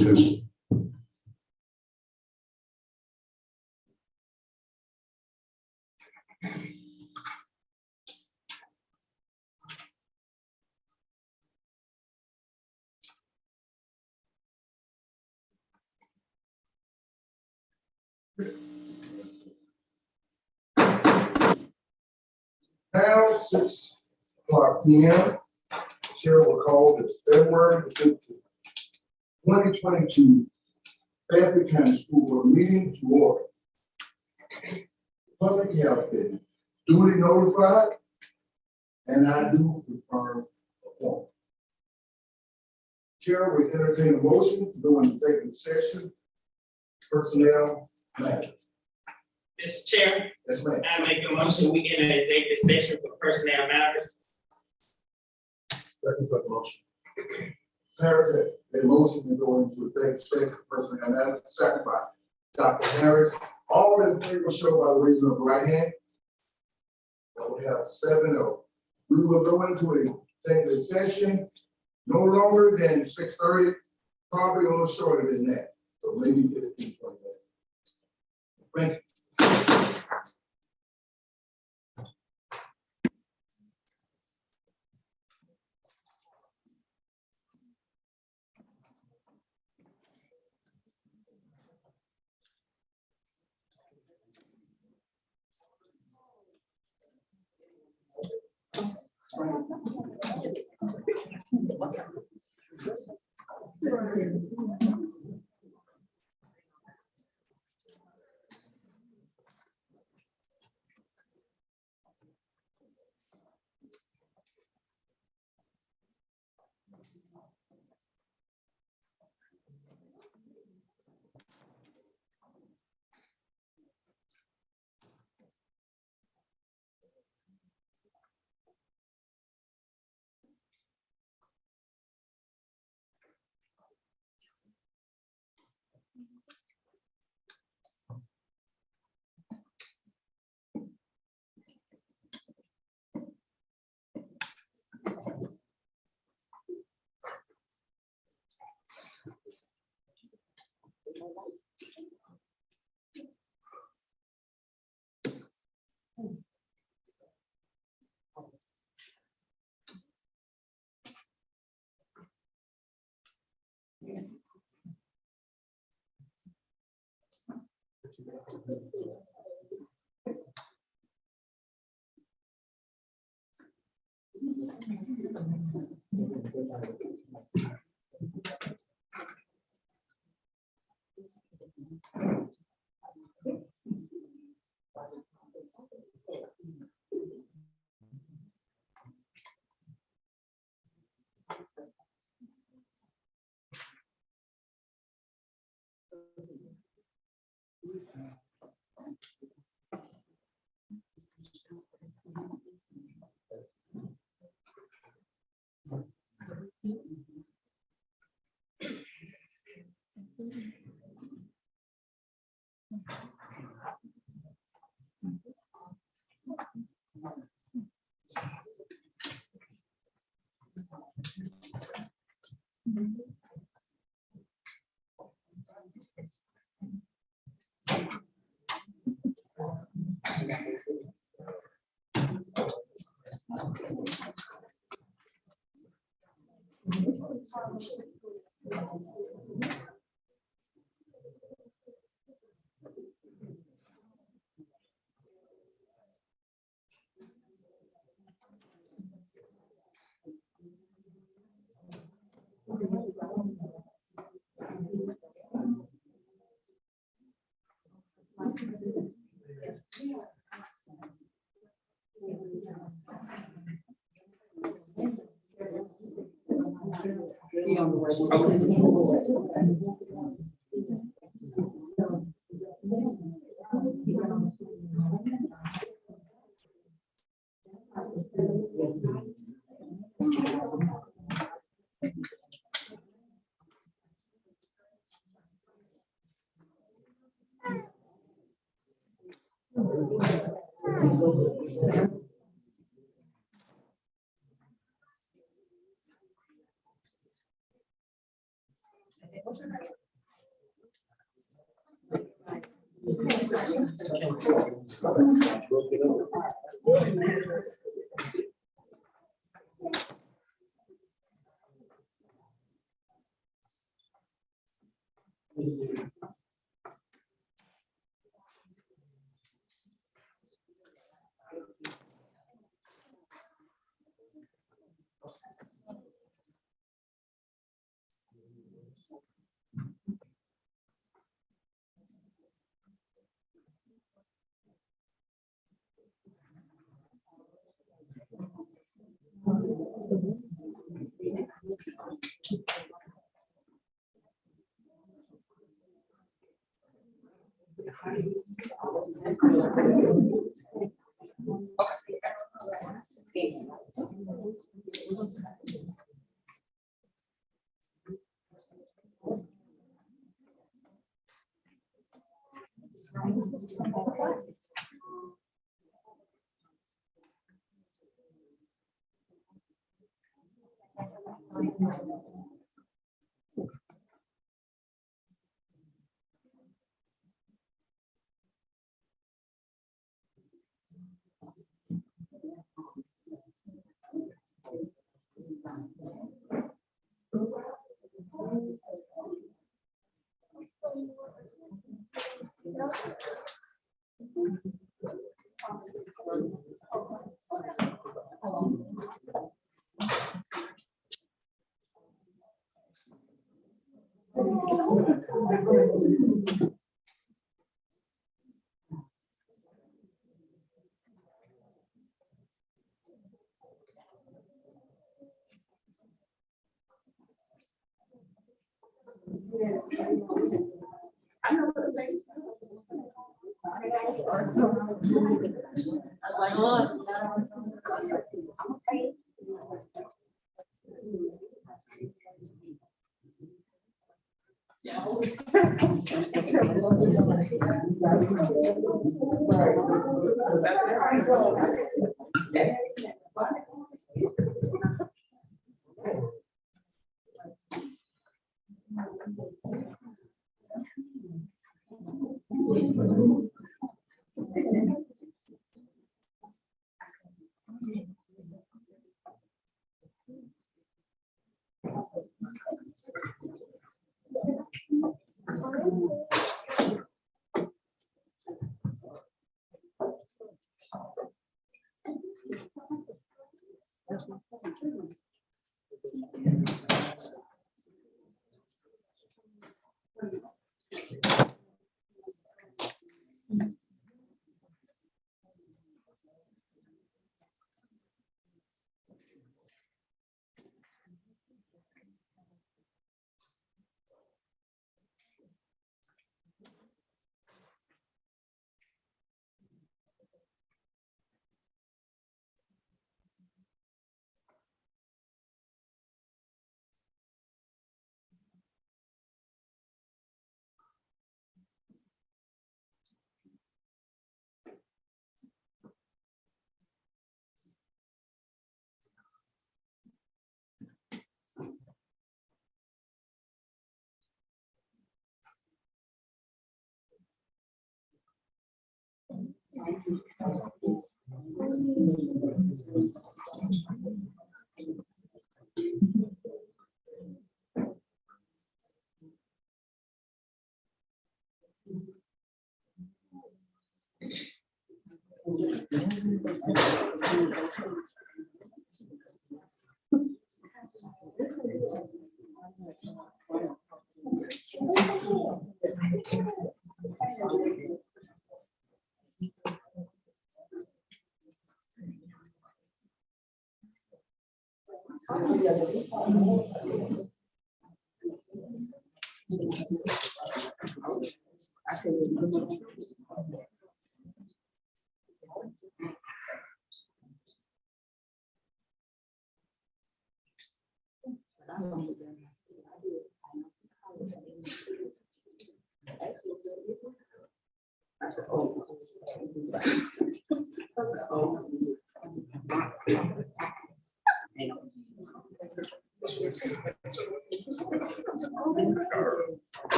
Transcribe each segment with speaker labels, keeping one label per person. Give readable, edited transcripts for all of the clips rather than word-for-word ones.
Speaker 1: Yes. Now, 6:00 p.m. Chair will call this February 15th, 2022 Fairfield County School Board meeting to order. Public health been duly notified, and I do confirm a quorum. Chair will entertain a motion to go into executive session, personnel matters.
Speaker 2: Mr. Chair,
Speaker 1: Yes, ma'am.
Speaker 2: I make a motion, we get an executive session for personnel matters.
Speaker 1: Second such motion. Sarah said, a motion to go into executive session for personnel matters, second by Dr. Harris. All in favor show by the raising of the right hand. We have 7-0. We will go into a executive session no longer than 6:30, probably a little shorter than that. So maybe 15, 20 minutes. Thank you.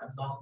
Speaker 2: That's all.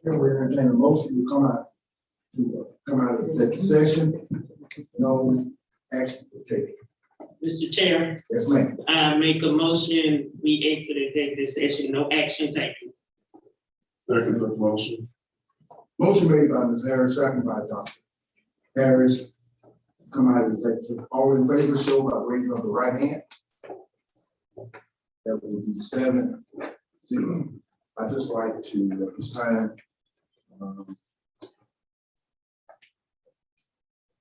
Speaker 1: Here we entertain a motion to come out of executive session. No action to take.
Speaker 2: Mr. Chair,
Speaker 1: Yes, ma'am.
Speaker 2: I make a motion, we enter the executive session, no action taken.
Speaker 3: Second for the motion.
Speaker 1: Motion made by Ms. Harris, second by Dr. Harris. Come out of executive. All in favor, show by raising of the right hand. That would be 7-0. I'd just like to, at this time,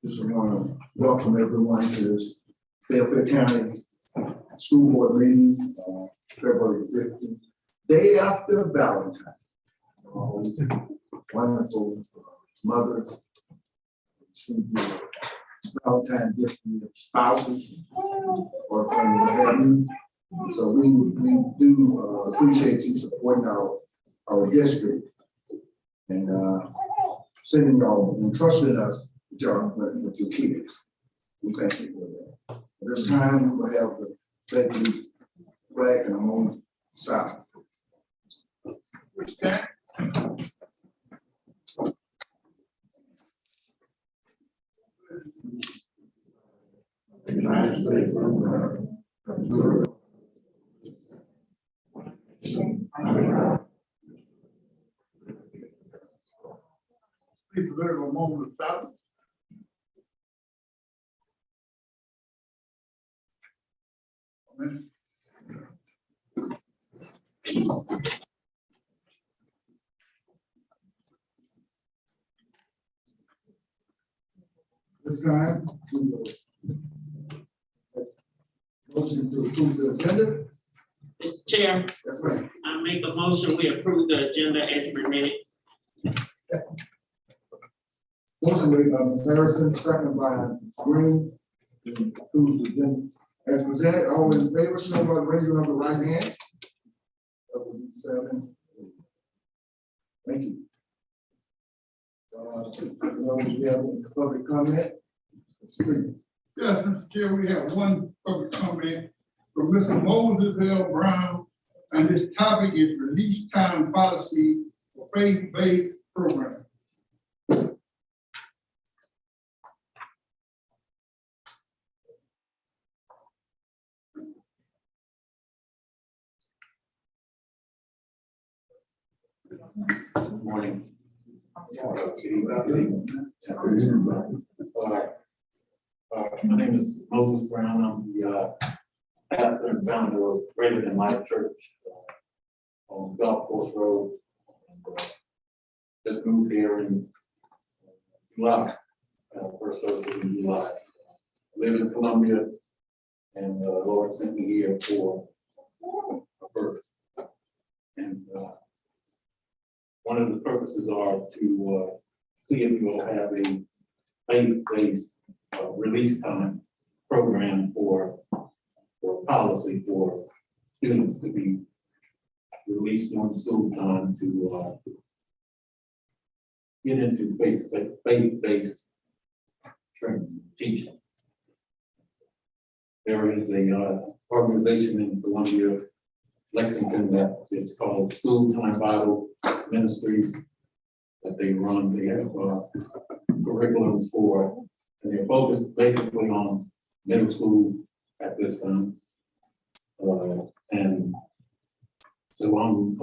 Speaker 1: just want to welcome everyone to this Fairfield County School Board meeting, February 15th, day after Valentine. Wonderful mothers, see the Valentine gift from your spouses or from the. So we do appreciate you supporting our district and sending y'all and trusting us with your kids. We thank you for that. At this time, we will have the flag and a moment silence. Please observe a moment of silence. Amen. This time, we will motion to approve the agenda.
Speaker 2: Mr. Chair,
Speaker 1: That's right.
Speaker 2: I make a motion, we approve the agenda as presented.
Speaker 1: Motion made by Ms. Harrison, second by Ms. Green. To approve the agenda as presented. All in favor, show by raising of the right hand. That would be 7. Thank you. We have a public comment.
Speaker 4: Yes, Mr. Chair, we have one public comment from Mr. Moses L. Brown, and this topic is release time policy for faith-based programs.
Speaker 5: Good morning. My name is Moses Brown. I'm the pastor and founder of Greater Than Life Church on Golf Course Road. Just moved here in July, first service in July. I live in Columbia, and the Lord sent me here for a purpose. And one of the purposes are to see if you'll have a faith-based release time program for policy for students to be released during school time to get into faith-based training, teaching. There is a organization in Columbia, Lexington, that it's called School Time Bible Ministries, that they run. They have curriculums for, and they're focused basically on middle school at this time. And so I'm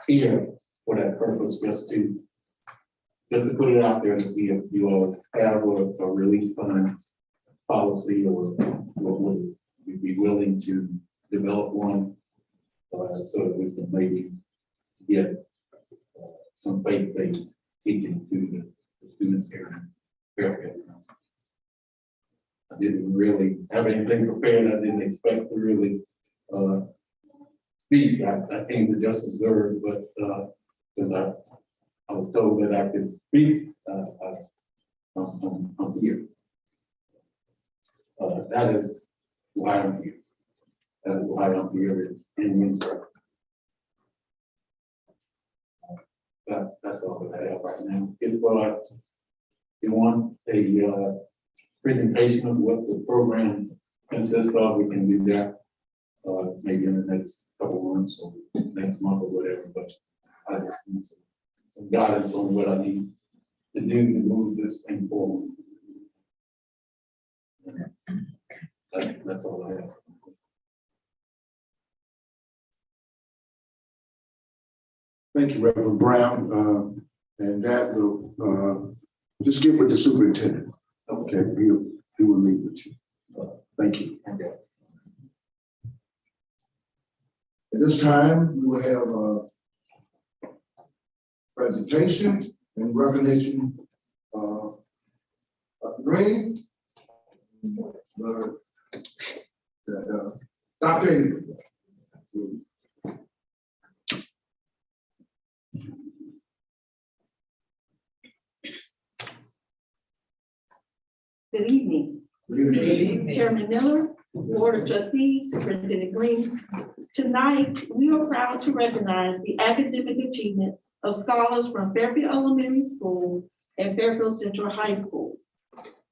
Speaker 5: here for that purpose, just to put it out there to see if you all have a release time policy, or would we be willing to develop one, so that we can maybe get some faith-based teaching to the students here in Fairfield. I didn't really have anything prepared. I didn't expect to really speak. I came to just observe, but because I was told that I could speak, I'm here. That is why I'm here. That is why I'm here in Windsor. That's all that I have right now. If you want a presentation of what the program consists of, we can do that maybe in the next couple of months or next month or whatever. But I just need some guidance on what I need to do to move this thing forward. That's all I have.
Speaker 1: Thank you, Reverend Brown. And that will just get with the superintendent. Okay, he will meet with you. Thank you.
Speaker 5: Okay.
Speaker 1: At this time, we will have presentations and recognition. Green. Dr.
Speaker 6: Good evening. Chairman Miller, Board of Trustees, Superintendent Green. Tonight, we are proud to recognize the academic achievement of scholars from Fairfield Elementary School and Fairfield Central High School.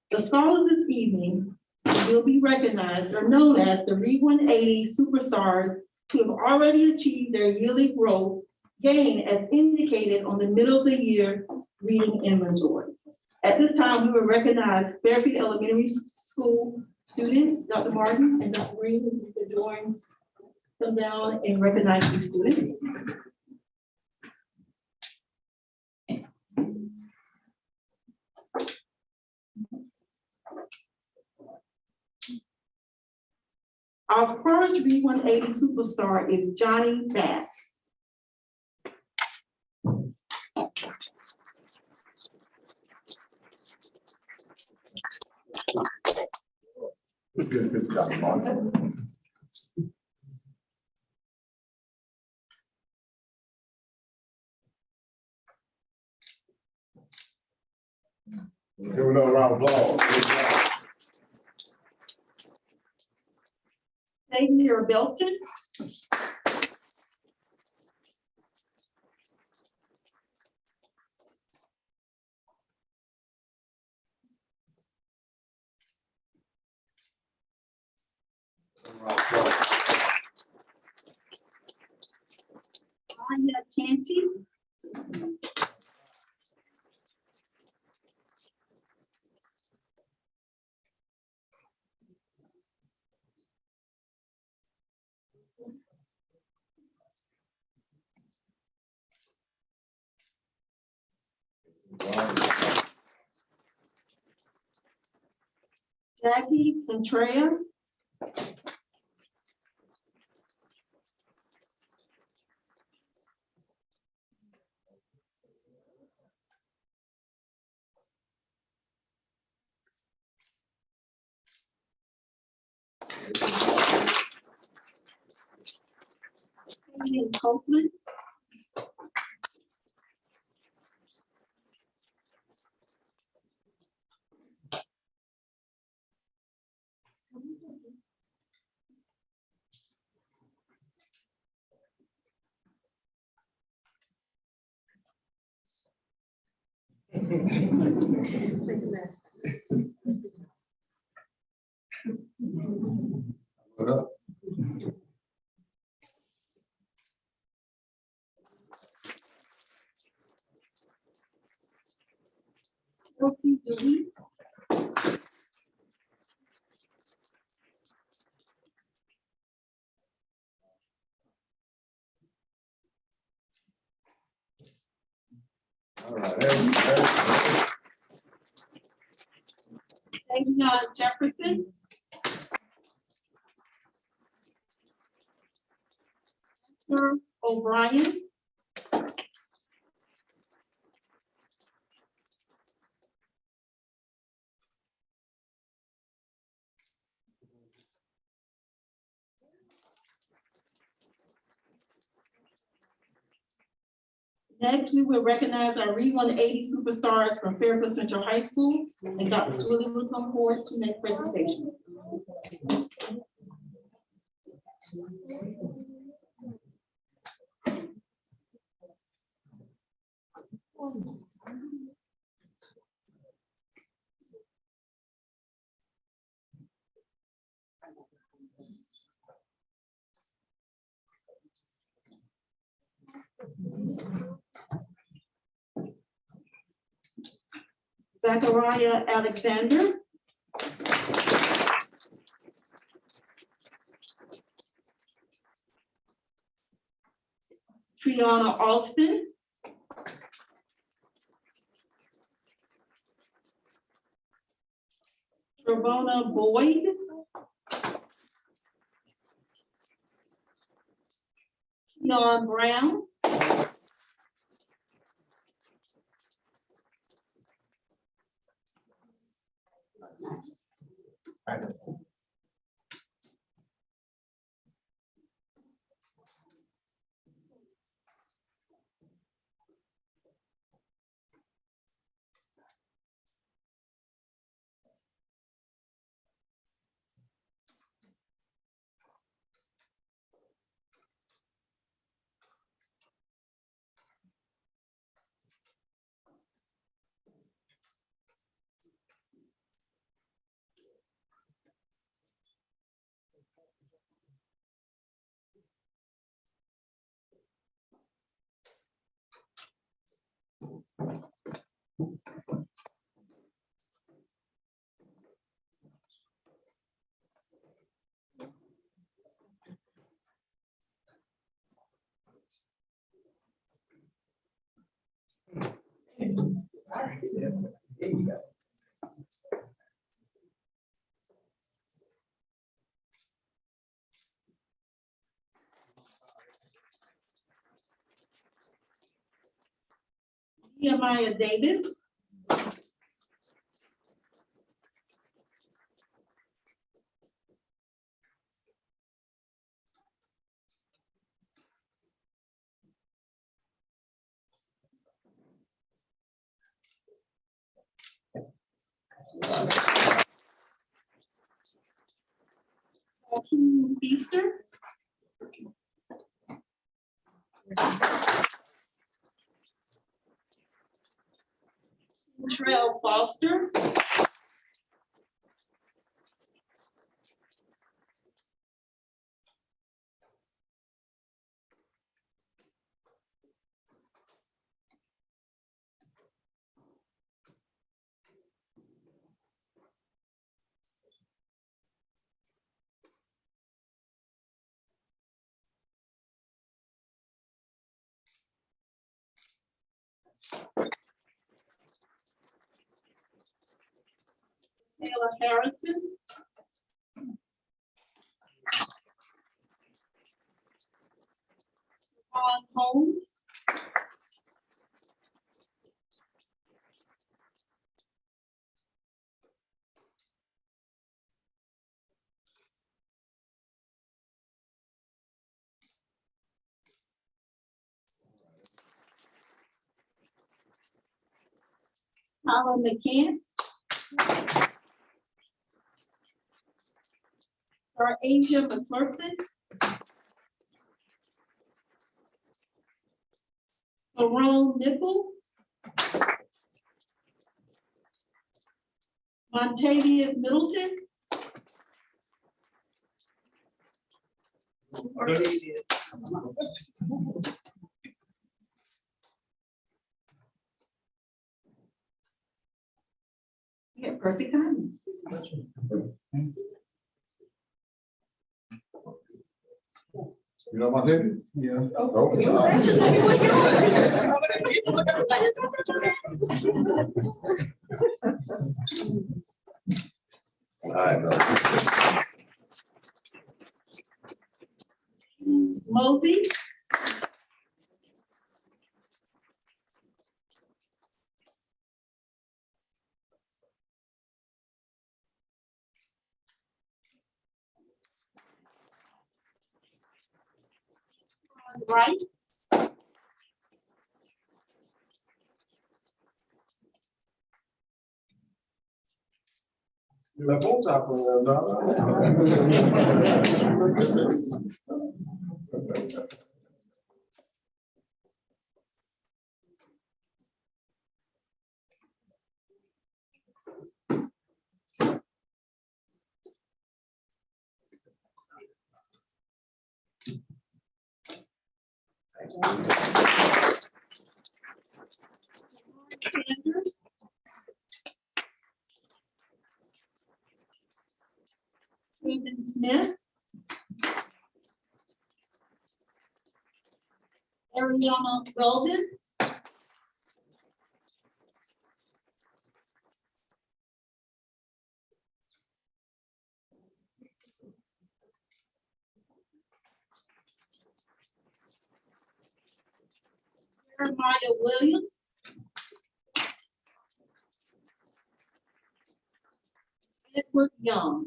Speaker 6: The scholars this evening will be recognized are known as the Read 180 superstars who have already achieved their yearly growth gain as indicated on the middle of the year reading inventory. At this time, we will recognize Fairfield Elementary School students, Dr. Martin and Dr. Green, who could join them down and recognize these students. Our first V180 superstar is Johnny Bass.
Speaker 1: Dr. Martin. Give another round of applause.
Speaker 6: Xavier Belton. Anya Canty. Jackie Contreras. Ian Copeland.
Speaker 1: What up?
Speaker 6: Sophie Dewey.
Speaker 1: All right. Hey.
Speaker 6: Davion Jefferson. Esther O'Brien. Next, we will recognize our V180 superstars from Fairfield Central High School, and Dr. Swilly will come forward to make presentation. Zachariah Alexander. Triana Alston. Ravona Boyd. Keon Brown. Nehemiah Davis. Joaquin Feaster. Trell Foster. Taylor Harrison. Ron Holmes. Tyler McCants. Asia McMurphy. Jerome Nickel. Montavious Middleton. Yeah, perfect timing.
Speaker 1: You know my name?
Speaker 4: Yeah.
Speaker 1: Okay.
Speaker 6: Mosey. Rice.
Speaker 3: You left on top of that,
Speaker 6: Sanders. Susan Smith. Ariana Golden. Jeremiah Williams. Edward Young.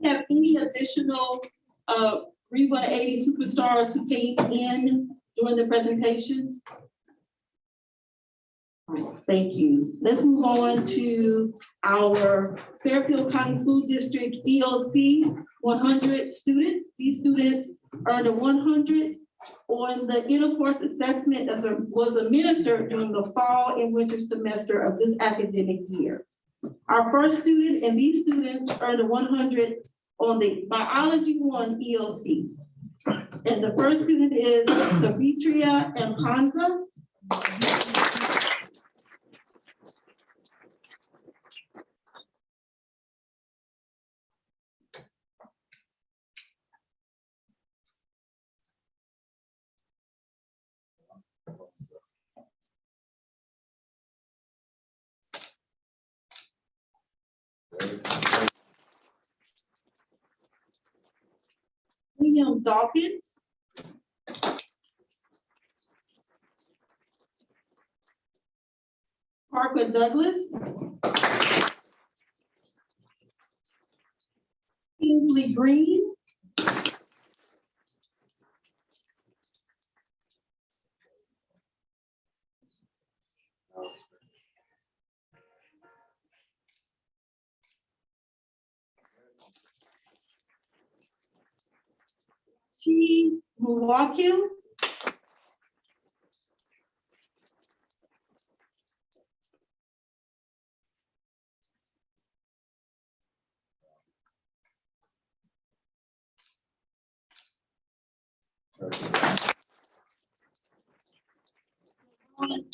Speaker 6: Have any additional Re 180 superstars who came in during the presentation? All right, thank you. Let's move on to our Fairfield County School District EOC 100 students. These students earned a 100 on the intercourse assessment that was administered during the fall and winter semester of this academic year. Our first student and these students earned a 100 on the Biology 1 EOC. And the first student is Savitria and Panza. William Dawkins. Parker Douglas. Kingsley Green. Chi Muwaku.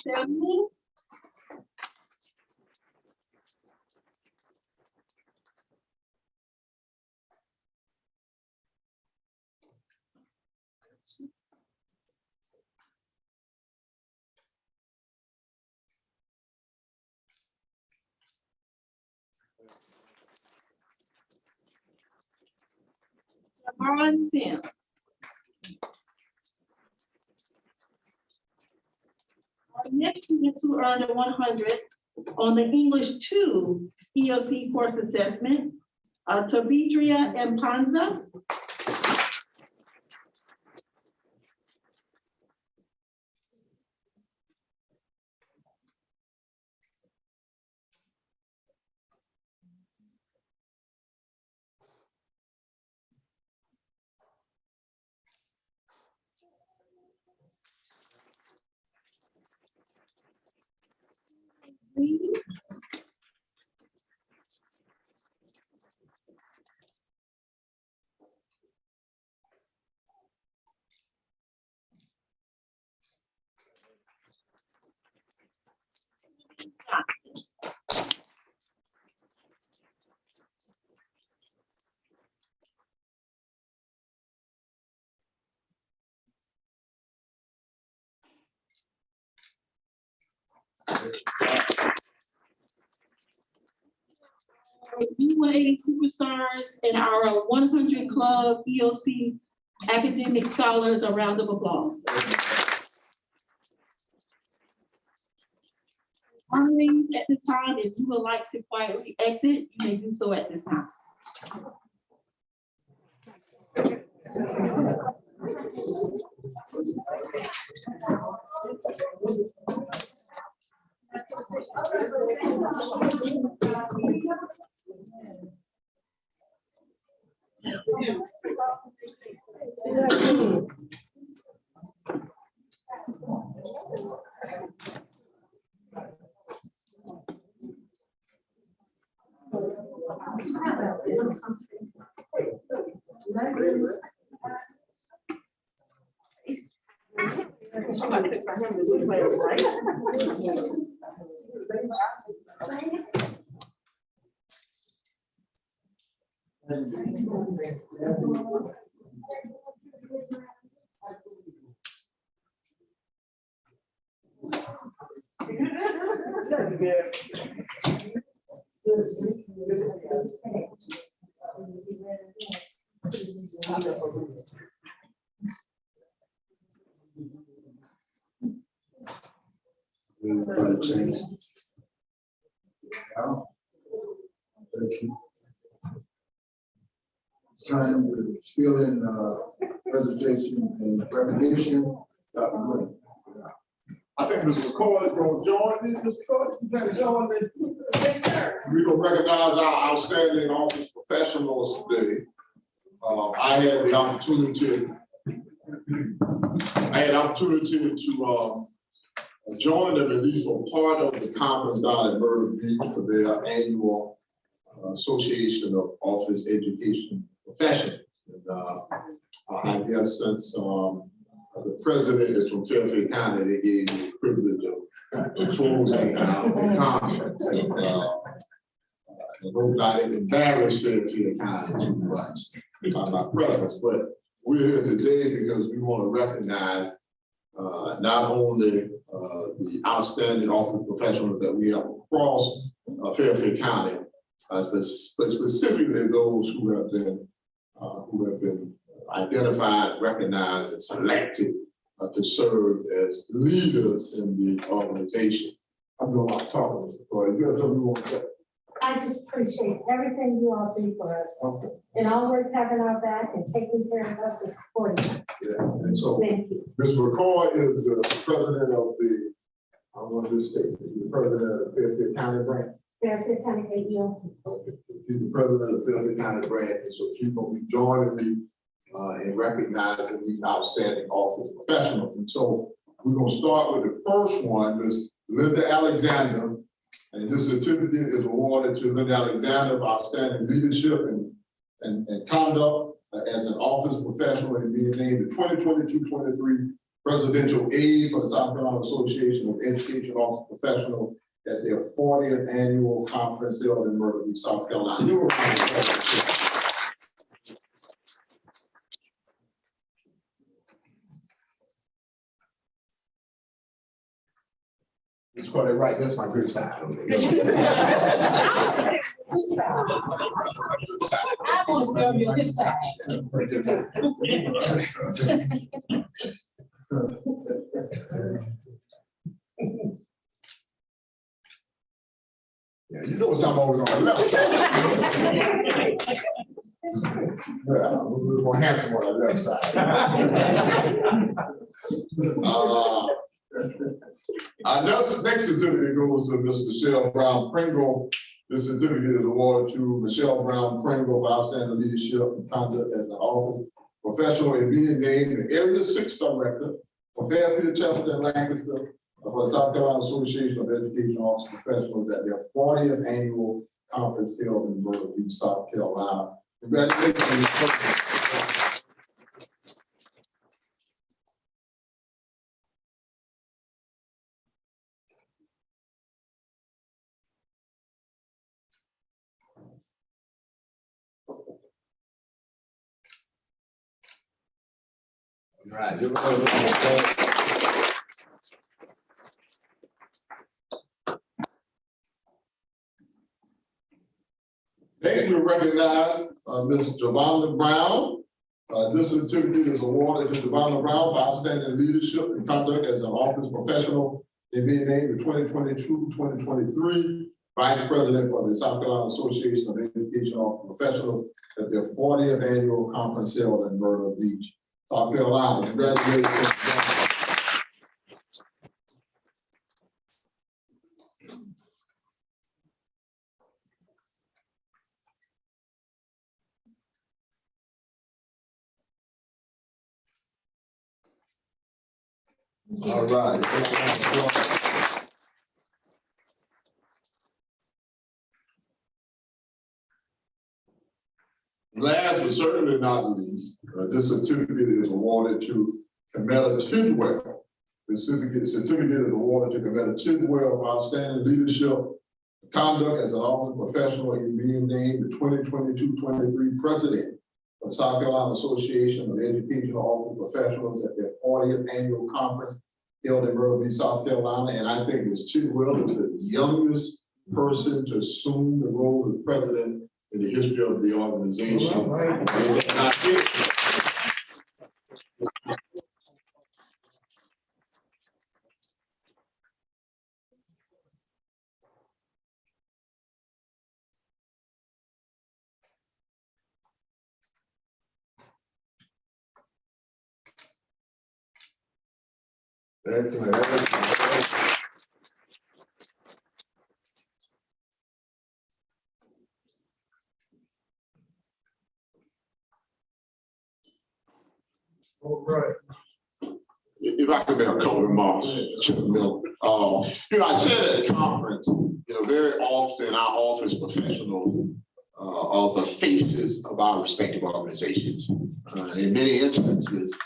Speaker 6: Samuel. Javon Sims. Our next students who earned a 100 on the English 2 EOC course assessment, Tavitria and Panza. U180 superstars and our 100 Club EOC academic scholars, a round of applause. Honoring at this time, if you would like to quietly exit, you may do so at this time.
Speaker 1: Thank you. It's time to fill in presentation and recognition. Dr. Green.
Speaker 3: I think Mr. McCoy is going to join me. Mr. McCoy, you got to join me.
Speaker 6: Yes, sir.
Speaker 3: We're going to recognize our outstanding office professionals today. I had the opportunity to join them at least for part of the conference down at Myrtle Beach for their annual Association of Office Education Professionals. And I guess since the president is from Fairfield County, they gave me the privilege of closing the conference. And hope I didn't embarrass Fairfield County too much by my presence, but we're here today because we want to recognize not only the outstanding office professionals that we have across Fairfield County, but specifically those who have been identified, recognized, and selected to serve as leaders in the organization. I'm going to talk about this, but you have something you want to say?
Speaker 7: I just appreciate everything you all do for us and always having our back and taking care of us and supporting us.
Speaker 3: Yeah, and so
Speaker 7: Thank you.
Speaker 3: Ms. McCoy is the president of the, I want to state, the president of the Fairfield County branch.
Speaker 7: Fairfield County ADO.
Speaker 3: She's the president of the Fairfield County branch, and so she's going to be joining me in recognizing these outstanding office professionals. And so we're going to start with the first one, Ms. Linda Alexander. And this certificate is awarded to Linda Alexander for outstanding leadership and conduct as an office professional and being named the 2022-23 Presidential Aide for the South Carolina Association of Education Office Professionals at their 40th annual conference held in Myrtle Beach, South Carolina. It's quite right. That's my good side.
Speaker 7: I want to stay on your good side.
Speaker 3: Yeah, you know I'm always on the left side. Yeah, we're more handsome on the left side. Our next certificate goes to Ms. Michelle Brown Pringle. This certificate is awarded to Michelle Brown Pringle for outstanding leadership and conduct as an office professional and being named the Area 6 Director for Fairfield, Chester, and Lancaster for the South Carolina Association of Education Office Professionals at their 40th annual conference held in Myrtle Beach, South Carolina. Congratulations. Right. Next, we recognize Ms. Javonda Brown. This certificate is awarded to Javonda Brown for outstanding leadership and conduct as an office professional in being named the 2022-2023 Vice President for the South Carolina Association of Education Office Professionals at their 40th annual conference held in Myrtle Beach, South Carolina. Congratulations. All right. Last but certainly not least, this certificate is awarded to Camilla Tidwell. The certificate is awarded to Camilla Tidwell for outstanding leadership, conduct as an office professional in being named the 2022-23 President of South Carolina Association of Educational Office Professionals at their 40th annual conference held in Myrtle Beach, South Carolina. And I think Ms. Tidwell is the youngest person to assume the role of president in the history of the organization. Excellent.
Speaker 1: All right.
Speaker 3: If I could make a couple of remarks, Chairman Miller. I said at the conference, very often our office professionals are the faces of our respective organizations. In many instances,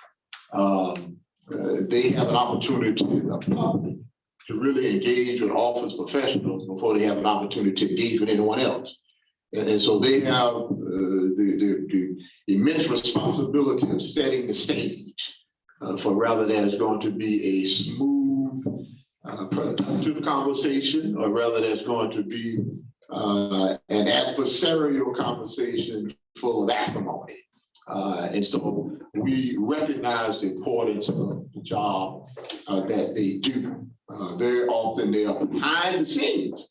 Speaker 3: they have an opportunity to really engage with office professionals before they have an opportunity to engage with anyone else. And so they have the immense responsibility of setting the stage for whether there's going to be a smooth, productive conversation, or whether there's going to be an adversarial conversation full of acrimony. And so we recognize the importance of the job that they do. Very often they are behind the scenes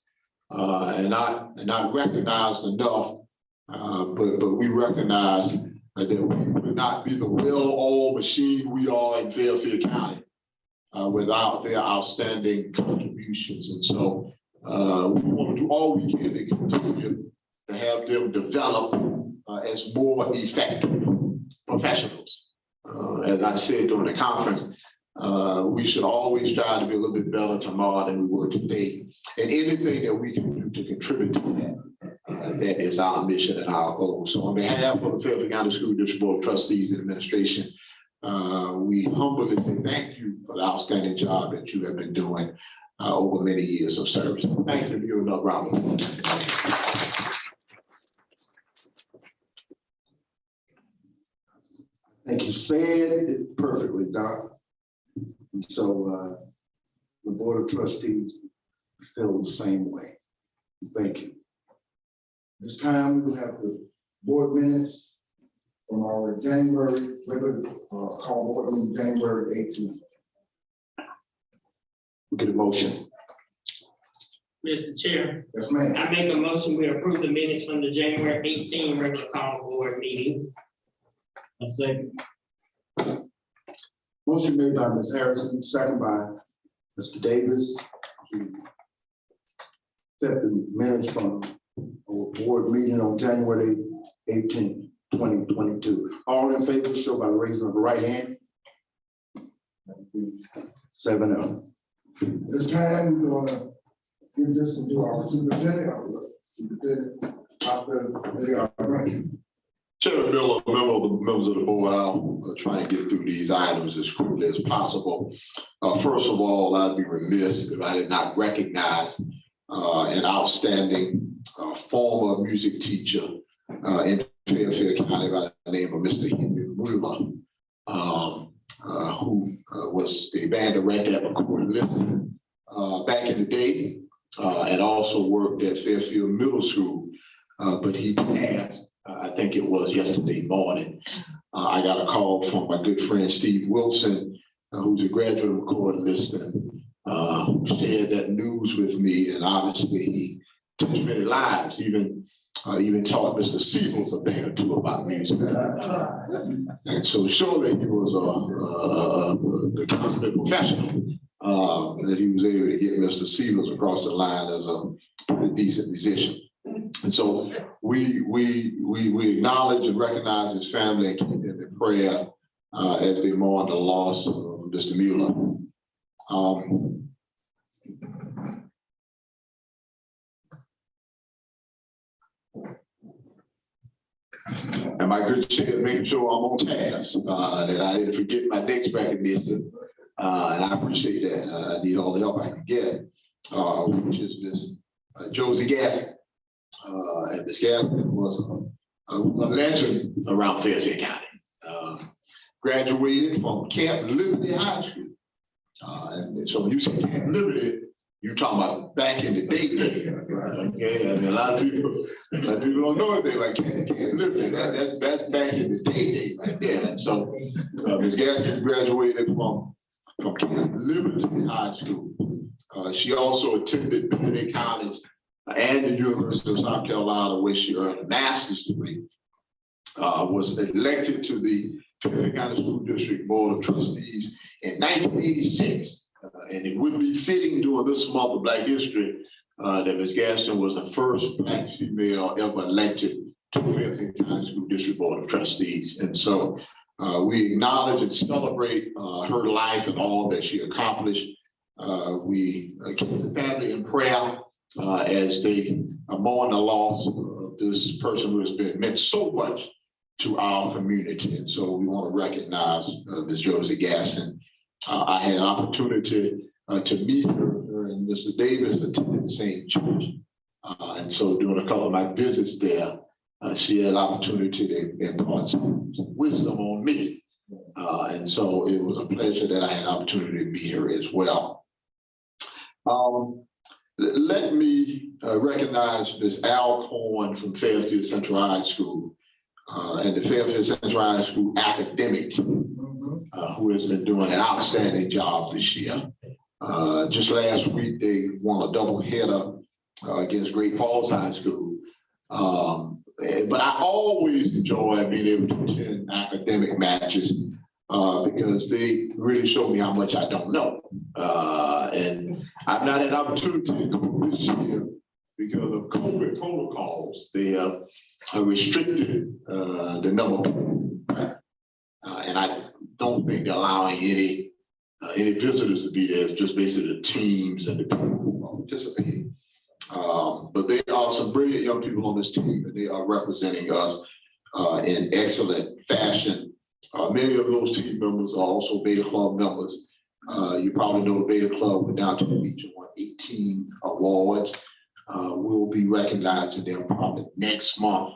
Speaker 3: and not recognized enough, but we recognize that we would not be the well-oiled machine we are in Fairfield County without their outstanding contributions. And so we want to do all we can to continue to have them develop as more effective professionals. As I said during the conference, we should always try to be a little bit better tomorrow than we were today. And anything that we can do to contribute to that, that is our mission and our goal. So on behalf of the Fairfield County School District Board of Trustees and Administration, we humbly say thank you for the outstanding job that you have been doing over many years of service. Thank you for giving another round of applause.
Speaker 8: Thank you. Said it perfectly, Doc. And so the Board of Trustees feel the same way. Thank you.
Speaker 1: This time we have the board minutes from our January, regular call board meeting, January 18th.
Speaker 8: We get a motion.
Speaker 2: Mr. Chair,
Speaker 1: Yes, ma'am.
Speaker 2: I make a motion, we approve the minutes from the January 18 regular call board meeting. A second.
Speaker 8: Motion made by Ms. Harrison, second by Mr. Davis to accept the minutes from our board meeting on January 18, 2022. All in favor, show by the raising of the right hand. 7-0.
Speaker 1: This time we're gonna give this to our superintendent, after they are ready.
Speaker 3: Chairman Miller, members of the board, I'll try and get through these items as quickly as possible. First of all, I'd be remiss if I did not recognize an outstanding former music teacher in Fairfield County by the name of Mr. Henry Mueller, who was a band director at McCoy Listen back in the day, and also worked at Fairfield Middle School, but he passed. I think it was yesterday morning. I got a call from my good friend Steve Wilson, who's a graduate of McCoy Listen, who shared that news with me, and obviously he touched many lives, even taught Mr. Siebels a thing or two about music. And so surely he was a consummate professional, that he was able to get Mr. Siebels across the line as a pretty decent musician. And so we acknowledge and recognize his family and keep them in prayer as they mourn the loss of Mr. Mueller. And my good chair making sure I'm on task, that I didn't forget my next recognition, and I appreciate that. I need all the help I can get, which is Miss Josie Gaston. And Ms. Gaston was a legend around Fairfield County. Graduated from Camp Liberty High School. And so when you say Camp Liberty, you're talking about back in the day. Okay, I mean, a lot of people don't know anything like Camp Liberty. That's back in the day right there. And so Ms. Gaston graduated from Camp Liberty High School. She also attended Benedict College and the University of South Carolina, where she earned a master's degree, was elected to the Fairfield County School District Board of Trustees in 1986. And it would be fitting during this month of Black History that Ms. Gaston was the first Black female ever elected to the Fairfield County School District Board of Trustees. And so we acknowledge and celebrate her life and all that she accomplished. We keep the family in prayer as they mourn the loss of this person who has meant so much to our community. And so we want to recognize Ms. Josie Gasson. I had an opportunity to meet her, and Mr. Davis attended the same church. And so during a couple of my visits there, she had an opportunity to impart some wisdom on me. And so it was a pleasure that I had an opportunity to meet her as well. Let me recognize Ms. Alcorn from Fairfield Central High School and the Fairfield Central High School academic team, who has been doing an outstanding job this year. Just last week, they won a doubleheader against Great Falls High School. But I always enjoy being able to attend academic matches because they really show me how much I don't know. And I've not had an opportunity to go this year because of COVID protocols. They have restricted the number of people. And I don't think they're allowing any visitors to be there. It's just basically the teams and the people who are participating. But there are some brilliant young people on this team, and they are representing us in excellent fashion. Many of those team members are also Beta Club members. You probably know the Beta Club went down to the beach and won 18 awards. We'll be recognizing them probably next month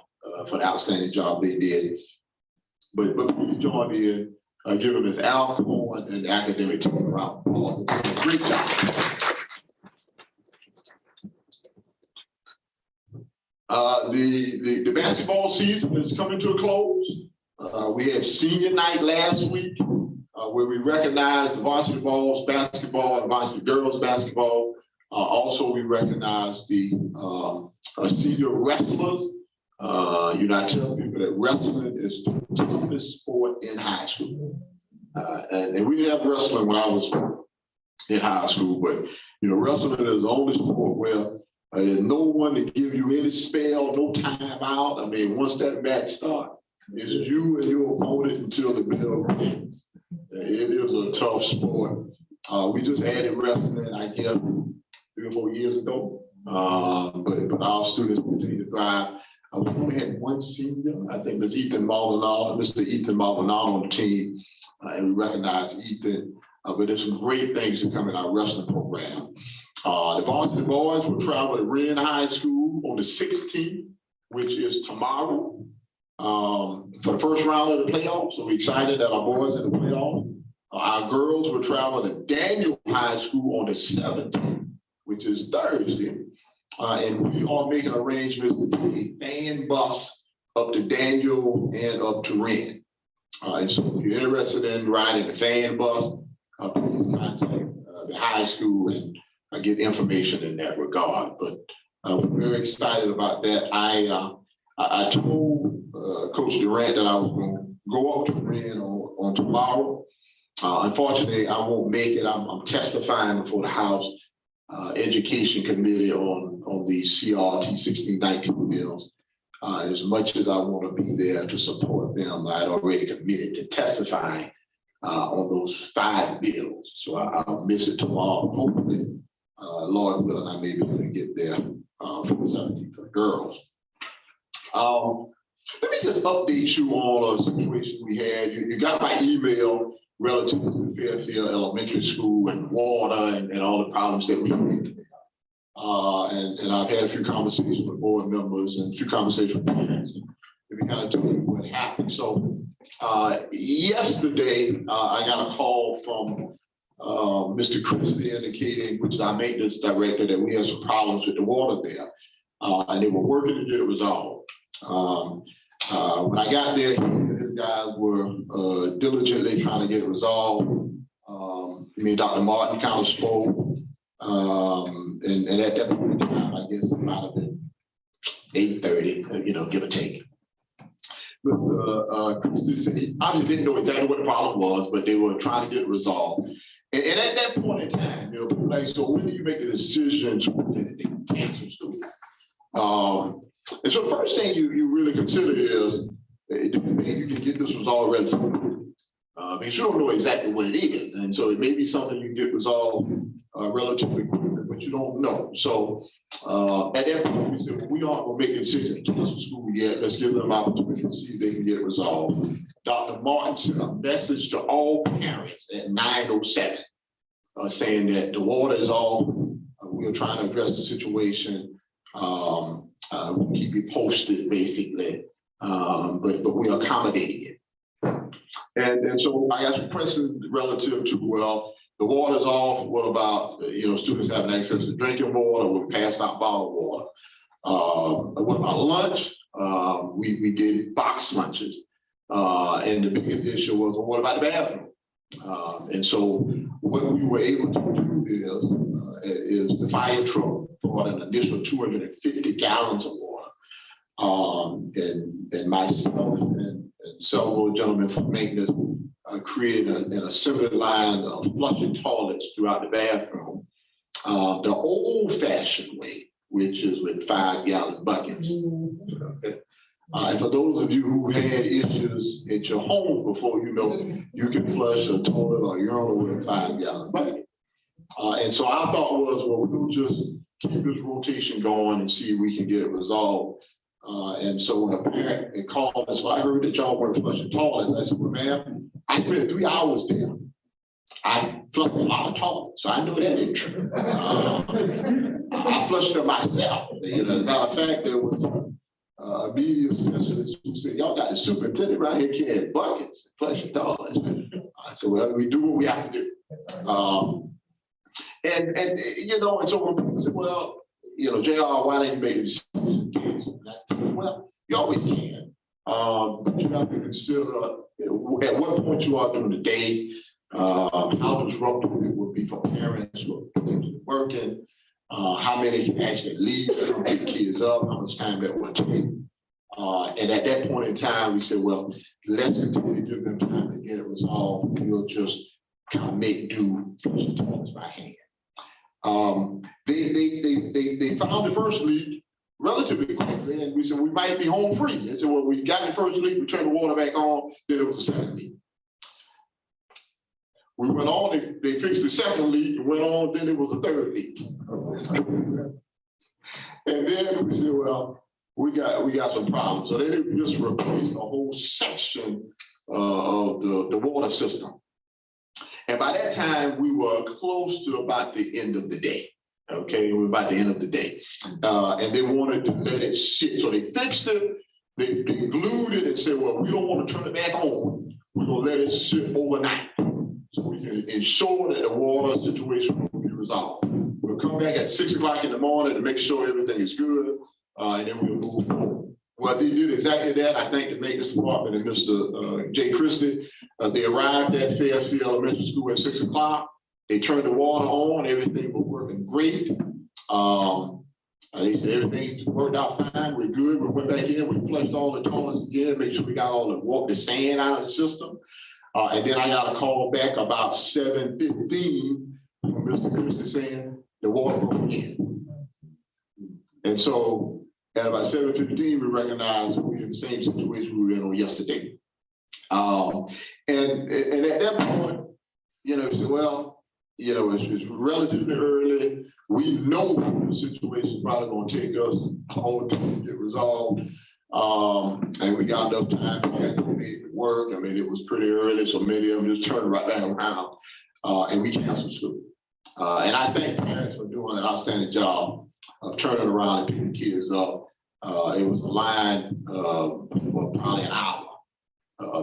Speaker 3: for the outstanding job they did. But please join me in giving Ms. Alcorn and the academic team a round of applause. Great job. The basketball season is coming to a close. We had senior night last week where we recognized the varsity boys basketball and varsity girls basketball. Also, we recognized the senior wrestlers. I tell people that wrestling is the toughest sport in high school. And we didn't have wrestling when I was in high school, but wrestling is the only sport where there's no one to give you any spell, no time out. I mean, once that match starts, it's you and your opponent until the bell rings. It is a tough sport. We just added wrestling, I guess, 3 or 4 years ago. But our students continue to thrive. We only had one senior. I think Mr. Ethan Maldonado on the team, and we recognize Ethan. But there's some great things to come in our wrestling program. The varsity boys will travel to Wren High School on the 16th, which is tomorrow, for the first round of the playoffs. So we're excited that our boys in the playoffs. Our girls will travel to Daniel High School on the 17th, which is Thursday. And we are making arrangements to take a fan bus up to Daniel and up to Wren. And so if you're interested in riding the fan bus, please contact the high school and get information in that regard. But we're very excited about that. I told Coach Durant that I was going to go up to Wren on tomorrow. Unfortunately, I won't make it. I'm testifying before the House Education Committee on the CRT 1619 bills. As much as I want to be there to support them, I'd already committed to testifying on those 5 bills. So I'll miss it tomorrow. Hopefully, Lord willing, I may be able to get there for the 17th for the girls. Let me just update you on a situation we had. You got my email relative to the Fairfield Elementary School and water and all the problems that we had. And I've had a few conversations with board members and a few conversations with parents. And we kind of tell you what happened. So yesterday, I got a call from Mr. Christie indicating, which is our maintenance director, that we had some problems with the water there. And they were working to get it resolved. When I got there, his guys were diligently trying to get it resolved. Dr. Martin kind of spoke. And at that point in time, I guess it might have been 8:30, give or take. But Christie said, I just didn't know exactly what the problem was, but they were trying to get it resolved. And at that point in time, people like, so when do you make a decision to cancel school? And so the first thing you really consider is, do you think you can get this resolved relatively quickly? Because you don't know exactly what it is. And so it may be something you can get resolved relatively quickly. but you don't know. So at that point, we said, well, we aren't gonna make a decision to cancel school yet. Let's give them an opportunity to see if they can get it resolved. Dr. Martin sent a message to all parents at 9:07, saying that the water is off. We're trying to address the situation. We'll keep you posted, basically, but we're accommodating it. And so I got some questions relative to, well, the water's off. What about, students having access to drinking water? We passed out bottled water. What about lunch? We did box lunches. And the biggest issue was, well, what about the bathroom? And so what we were able to do is the fire truck brought an additional 250 gallons of water. And myself and several gentlemen from maintenance created an assembly line of flushing toilets throughout the bathroom. The old-fashioned way, which is with 5-gallon buckets. Okay. And for those of you who had issues at your home before, you can flush a toilet or urinal with a 5-gallon bucket. And so our thought was, well, we'll just keep this rotation going and see if we can get it resolved. And so when a parent called us, well, I heard that y'all weren't flushing toilets. I said, well, ma'am, I spent 3 hours there. I flushed a lot of toilets, so I know that ain't true. I flushed them myself. As a matter of fact, there was a media specialist who said, y'all got the superintendent right here carrying buckets, flushing toilets. I said, well, we do what we have to do. And so when people say, well, JR, why didn't you make a decision? Well, you always can, but you have to consider at what point you are during the day, how disruptive it would be for parents who are working, how many can actually leave, pick kids up, how much time that would take. And at that point in time, we said, well, let's continue to give them time to get it resolved. We'll just kind of make do by hand. They found the first leak relatively quickly, and we said we might be home free. They said, well, we got the first leak, we turned the water back on, then it was a second leak. We went on, they fixed the second leak and went on, then it was a third leak. And then we said, well, we got some problems. So they didn't just replace a whole section of the water system. And by that time, we were close to about the end of the day. Okay, we were about the end of the day. And they wanted to let it sit. So they fixed it, they glued it and said, well, we don't want to turn it back on. We're going to let it sit overnight so we can ensure that the water situation will be resolved. We'll come back at 6 o'clock in the morning to make sure everything is good, and then we'll move forward. Well, they did exactly that. I thank the maintenance department and Mr. Jay Christie. They arrived at Fairfield Elementary School at 6 o'clock. They turned the water on. Everything was working great. They said everything worked out fine. We're good. We went back in. We flushed all the toilets again, make sure we got all the sand out of the system. And then I got a call back about 7:15 from Mr. Christie saying the water broke again. And so at about 7:15, we recognized we were in the same situation we were in on yesterday. And at that point, we said, well, it's relatively early. We know the situation is probably going to take us a whole time to get resolved. And we got enough time to make it work. I mean, it was pretty early, so many of them just turned right back around and we canceled school. And I thank parents for doing an outstanding job of turning around and picking kids up. It was a line for probably an hour.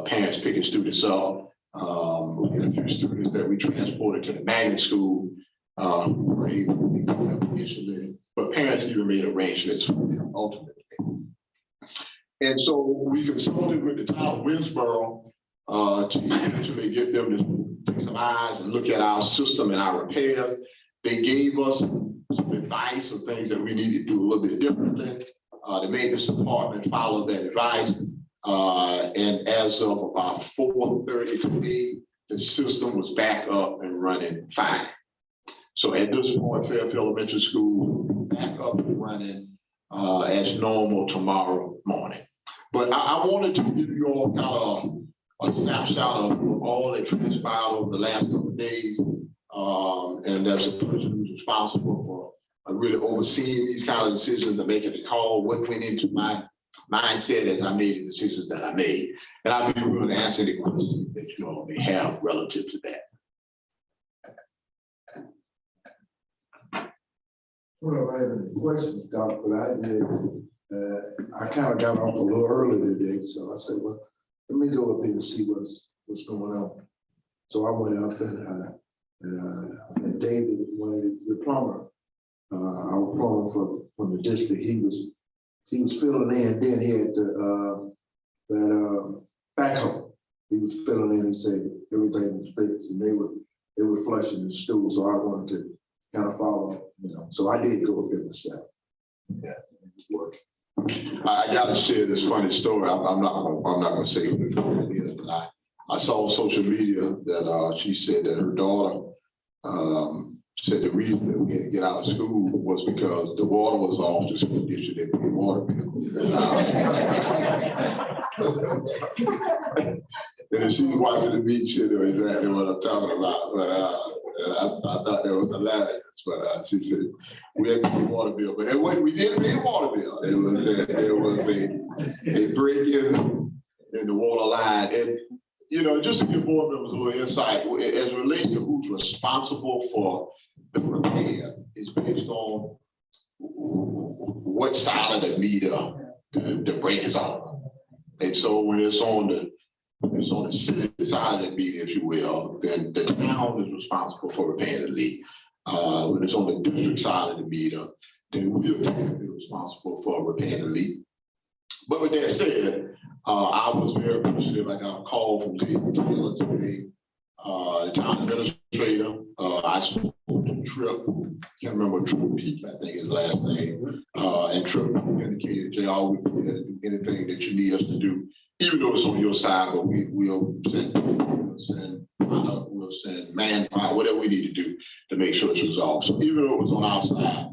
Speaker 3: Parents picking students up. We had a few students that we transported to the magnet school who were able to pick them up initially, but parents even made arrangements for them ultimately. And so we consulted with the town of Winsboro to eventually get them to take some eyes and look at our system and our repairs. They gave us some advice of things that we needed to do a little bit differently. The maintenance department followed that advice. And as of about 4:30 today, the system was back up and running fine. So at this point, Fairfield Elementary School will be back up and running as normal tomorrow morning. But I wanted to give you all kind of a snapshot of all that transpired over the last couple of days. And as a person who's responsible for really overseeing these kind of decisions and making the call, what went into my mindset as I made the decisions that I made. And I'll be willing to answer any questions that you all may have relative to that.
Speaker 8: I don't have any questions, Doc, but I did, I kind of got off a little early today, so I said, well, let me go up here and see what's going on. So I went up and David, one of the plumber, our plumber from the district, he was filling in, then he had that backhoe. He was filling in, he said everything was fixed, and they were flushing the stool, so I wanted to kind of follow, so I did go up there myself. Yeah, it's working.
Speaker 3: I gotta share this funny story. I'm not gonna say who it is, but I saw on social media that she said that her daughter said the reason that we had to get out of school was because the water was off the school district, they paid water bill. And she was watching the meeting, she knew exactly what I'm talking about, but I thought that was hilarious. But she said we had to pay water bill, but we didn't pay water bill. It was a break in the water line. And just to give board members a little insight, as it relates to who's responsible for the repair is based on what side of the meter the break is on. And so when it's on the city side of the meter, if you will, then the town is responsible for repairing the leak. When it's on the district side of the meter, then we're technically responsible for repairing the leak. But with that said, I was very appreciative. I got a call from David Taylor today, the town administrator. I spoke to Tripp, can't remember Tripp Peak, I think his last name. And Tripp indicated they always do anything that you need us to do, even though it's on your side, but we'll send manpower, whatever we need to do to make sure it's resolved. So even though it was on our side,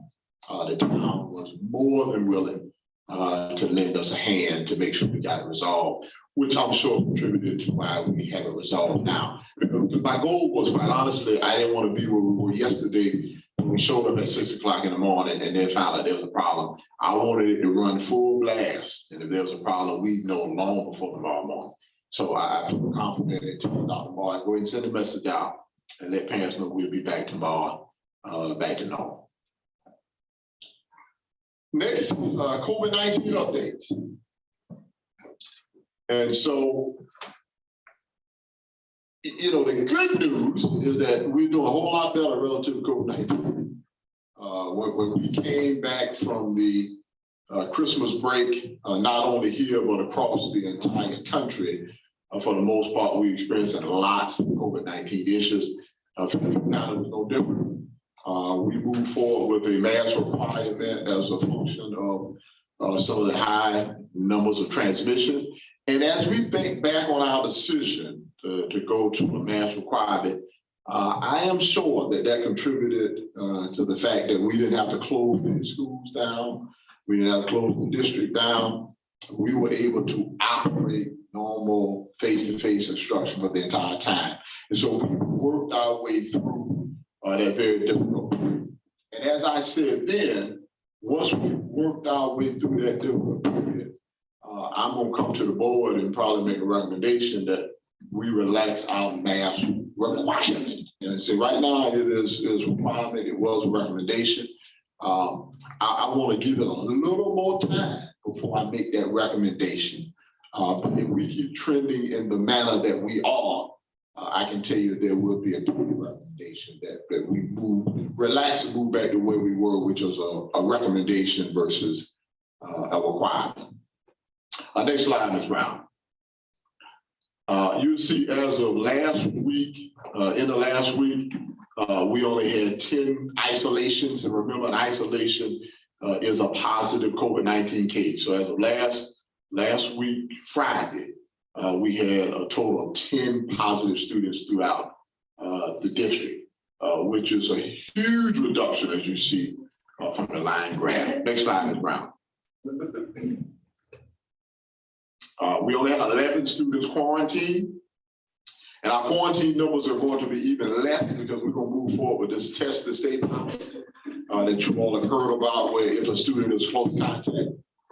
Speaker 3: the town was more than willing to lend us a hand to make sure we got it resolved, which I'm sure contributed to why we have it resolved now. Because my goal was, quite honestly, I didn't want to be where we were yesterday when we showed up at 6 o'clock in the morning and then found out there was a problem. I wanted it to run full blast, and if there was a problem, we'd know long before tomorrow morning. So I feel confident in telling Dr. Moore, go ahead and send a message out and let parents know we'll be back tomorrow, back to normal. Next, COVID-19 updates. And so, the good news is that we're doing a whole lot better relative to COVID-19. When we came back from the Christmas break, not only here, but across the entire country, for the most part, we experienced lots of COVID-19 issues. Fairfield County was no different. We moved forward with a mask requirement as a function of some of the high numbers of transmission. And as we think back on our decision to go to a mask requirement, I am sure that contributed to the fact that we didn't have to close the schools down. We didn't have to close the district down. We were able to operate normal face-to-face instruction for the entire time. And so we worked our way through that very difficult period. And as I said then, once we worked our way through that difficult period, I'm gonna come to the board and probably make a recommendation that we relax our mask requirement. And say right now it is requirement, it was a recommendation. I wanna give it a little more time before I make that recommendation. But if we keep trending in the manner that we are, I can tell you there will be a recommendation that we relax and move back to where we were, which was a recommendation versus a requirement. Next slide, Ms. Brown. You see as of last week, in the last week, we only had 10 isolations. And remember, an isolation is a positive COVID-19 case. So as of last week, Friday, we had a total of 10 positive students throughout the district, which is a huge reduction, as you see from the line graph. Next slide, Ms. Brown. We only had 11 students quarantined, and our quarantine numbers are going to be even less because we're going to move forward with this test the state policy. that you all have heard about, where if a student is close contact,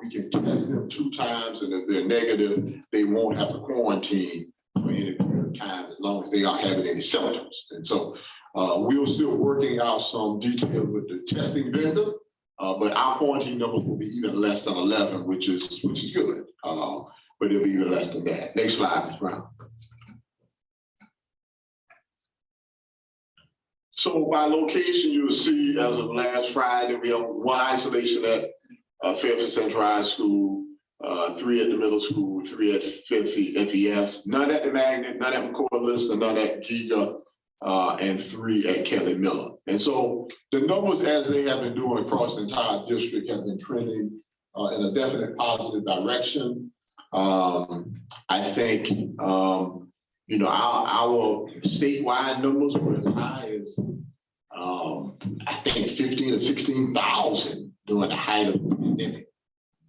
Speaker 3: we can test them 2 times, and if they're negative, they won't have to quarantine for any period of time as long as they aren't having any symptoms. And so we're still working out some details with the testing vendor, but our quarantine numbers will be even less than 11, which is good. But it'll be even less than that. Next slide, Ms. Brown. So by location, you'll see as of last Friday, we have 1 isolation at Fairfield Central High School, 3 at the middle school, 3 at Fairfield FES, none at the Magnet, none at McCoy, and none at Giga, and 3 at Kelly Miller. And so the numbers as they have been doing across the entire district have been trending in a definite positive direction. I think, you know, our statewide numbers were as high as, I think 15 or 16,000 during the height of the pandemic.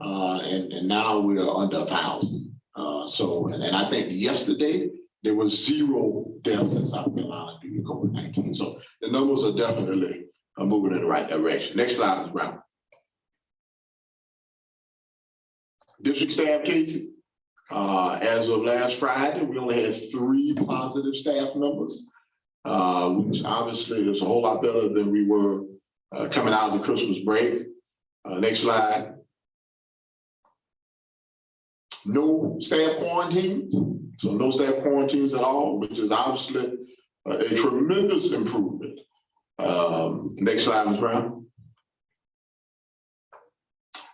Speaker 3: And now we are under 1,000. And I think yesterday there was 0 deaths in South Carolina due to COVID-19. So the numbers are definitely moving in the right direction. Next slide, Ms. Brown. District staff cases. As of last Friday, we only had 3 positive staff members, which obviously is a whole lot better than we were coming out of the Christmas break. Next slide. No staff quarantines, so no staff quarantines at all, which is obviously a tremendous improvement. Next slide, Ms. Brown.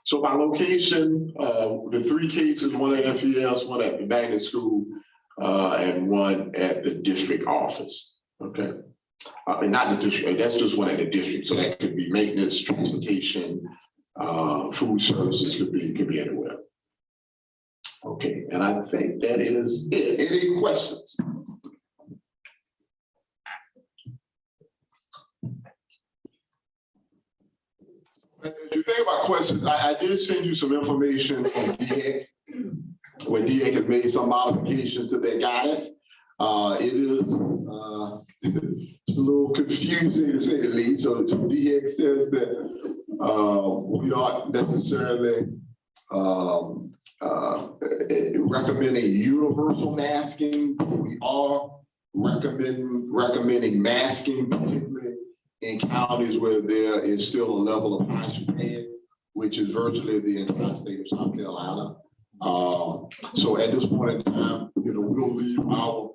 Speaker 3: So by location, the 3 cases, 1 at FES, 1 at the Magnet School, and 1 at the district office. Okay, not the district. That's just 1 at the district. So that could be maintenance, transportation, food services. Could be anywhere. Okay, and I think that is it. Any questions? As you think about questions, I did send you some information from DEC, where DEC has made some modifications to their guidance. It is it's a little confusing to say the least. So DEC says that we aren't necessarily recommending universal masking. We are recommending masking, particularly in counties where there is still a level of high spread, which is virtually the entire state of South Carolina. So at this point in time, you know, we'll leave our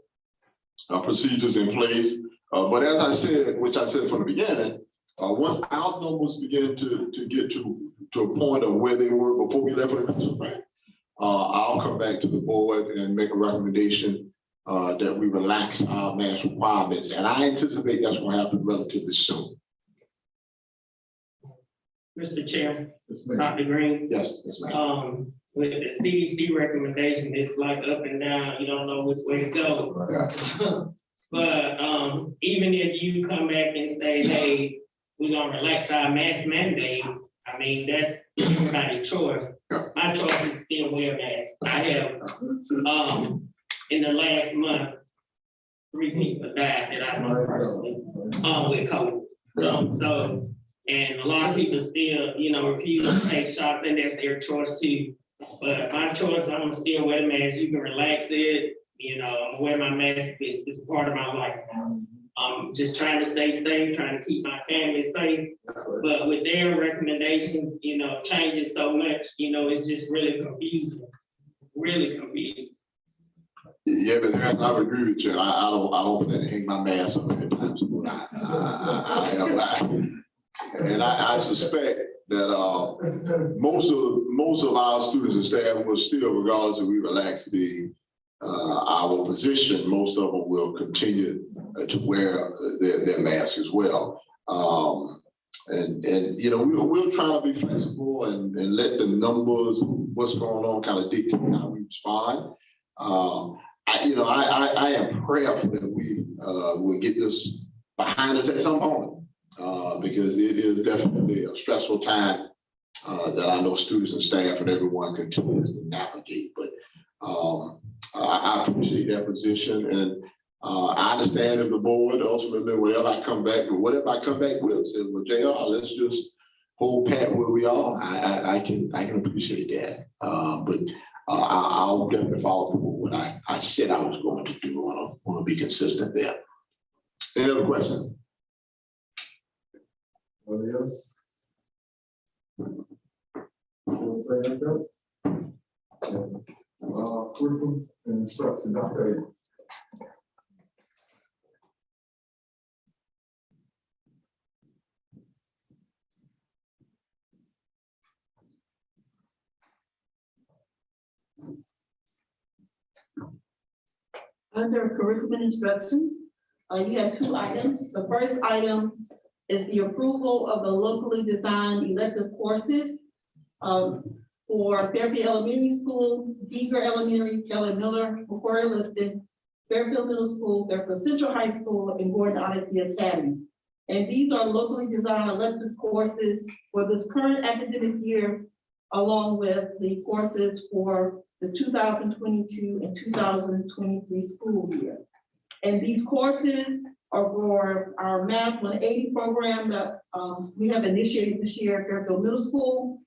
Speaker 3: procedures in place. But as I said, which I said from the beginning, once our numbers begin to get to a point of where they were before we left for the Christmas break, I'll come back to the board and make a recommendation that we relax our mask requirements. And I anticipate that's going to happen relatively soon.
Speaker 2: Mr. Chair, Dr. Green.
Speaker 3: Yes, ma'am.
Speaker 2: With the CDC recommendation, it's like up and down. You don't know which way to go.
Speaker 3: Yeah.
Speaker 2: But even if you come back and say, hey, we're gonna relax our mask mandate, I mean, that's everybody's choice. My choice is still wear a mask. I have, in the last month, 3 people died that I know personally, with COVID. So, and a lot of people still, you know, refuse to take shots, and that's their choice too. But my choice, I'm gonna still wear the mask. You can relax it. You know, I'm gonna wear my mask. It's part of my life. I'm just trying to stay safe, trying to keep my family safe. But with their recommendations, you know, changing so much, you know, it's just really confusing. Really confusing.
Speaker 3: Yeah, but I would agree with you. I don't plan to hang my mask up every time. So I suspect that most of our students and staff will still, regardless if we relax our position, most of them will continue to wear their mask as well. And you know, we'll try to be flexible and let the numbers, what's going on, kind of dictate how we respond. I am prayerful that we will get this behind us at some point, because it is definitely a stressful time that I know students and staff and everyone continues to navigate. But I appreciate that position, and I understand if the board ultimately, whatever I come back with, says, well, JR, let's just hold pat where we are. I can appreciate that. But I'll definitely follow through with what I said I was going to do. I want to be consistent there. Any other questions?
Speaker 1: Anybody else? Curriculum and instruction, Dr. Avery.
Speaker 6: Under curriculum instruction, you have two items. The first item is the approval of the locally designed elective courses for Fairfield Elementary School, Deeger Elementary, Kelly Miller, Macquarie Liston, Fairfield Middle School, Fairfield Central High School, and Gordon Odyssey Academy. And these are locally designed elective courses for this current academic year, along with the courses for the 2022 and 2023 school year. And these courses are for our Math 180 program that we have initiated this year at Fairfield Middle School.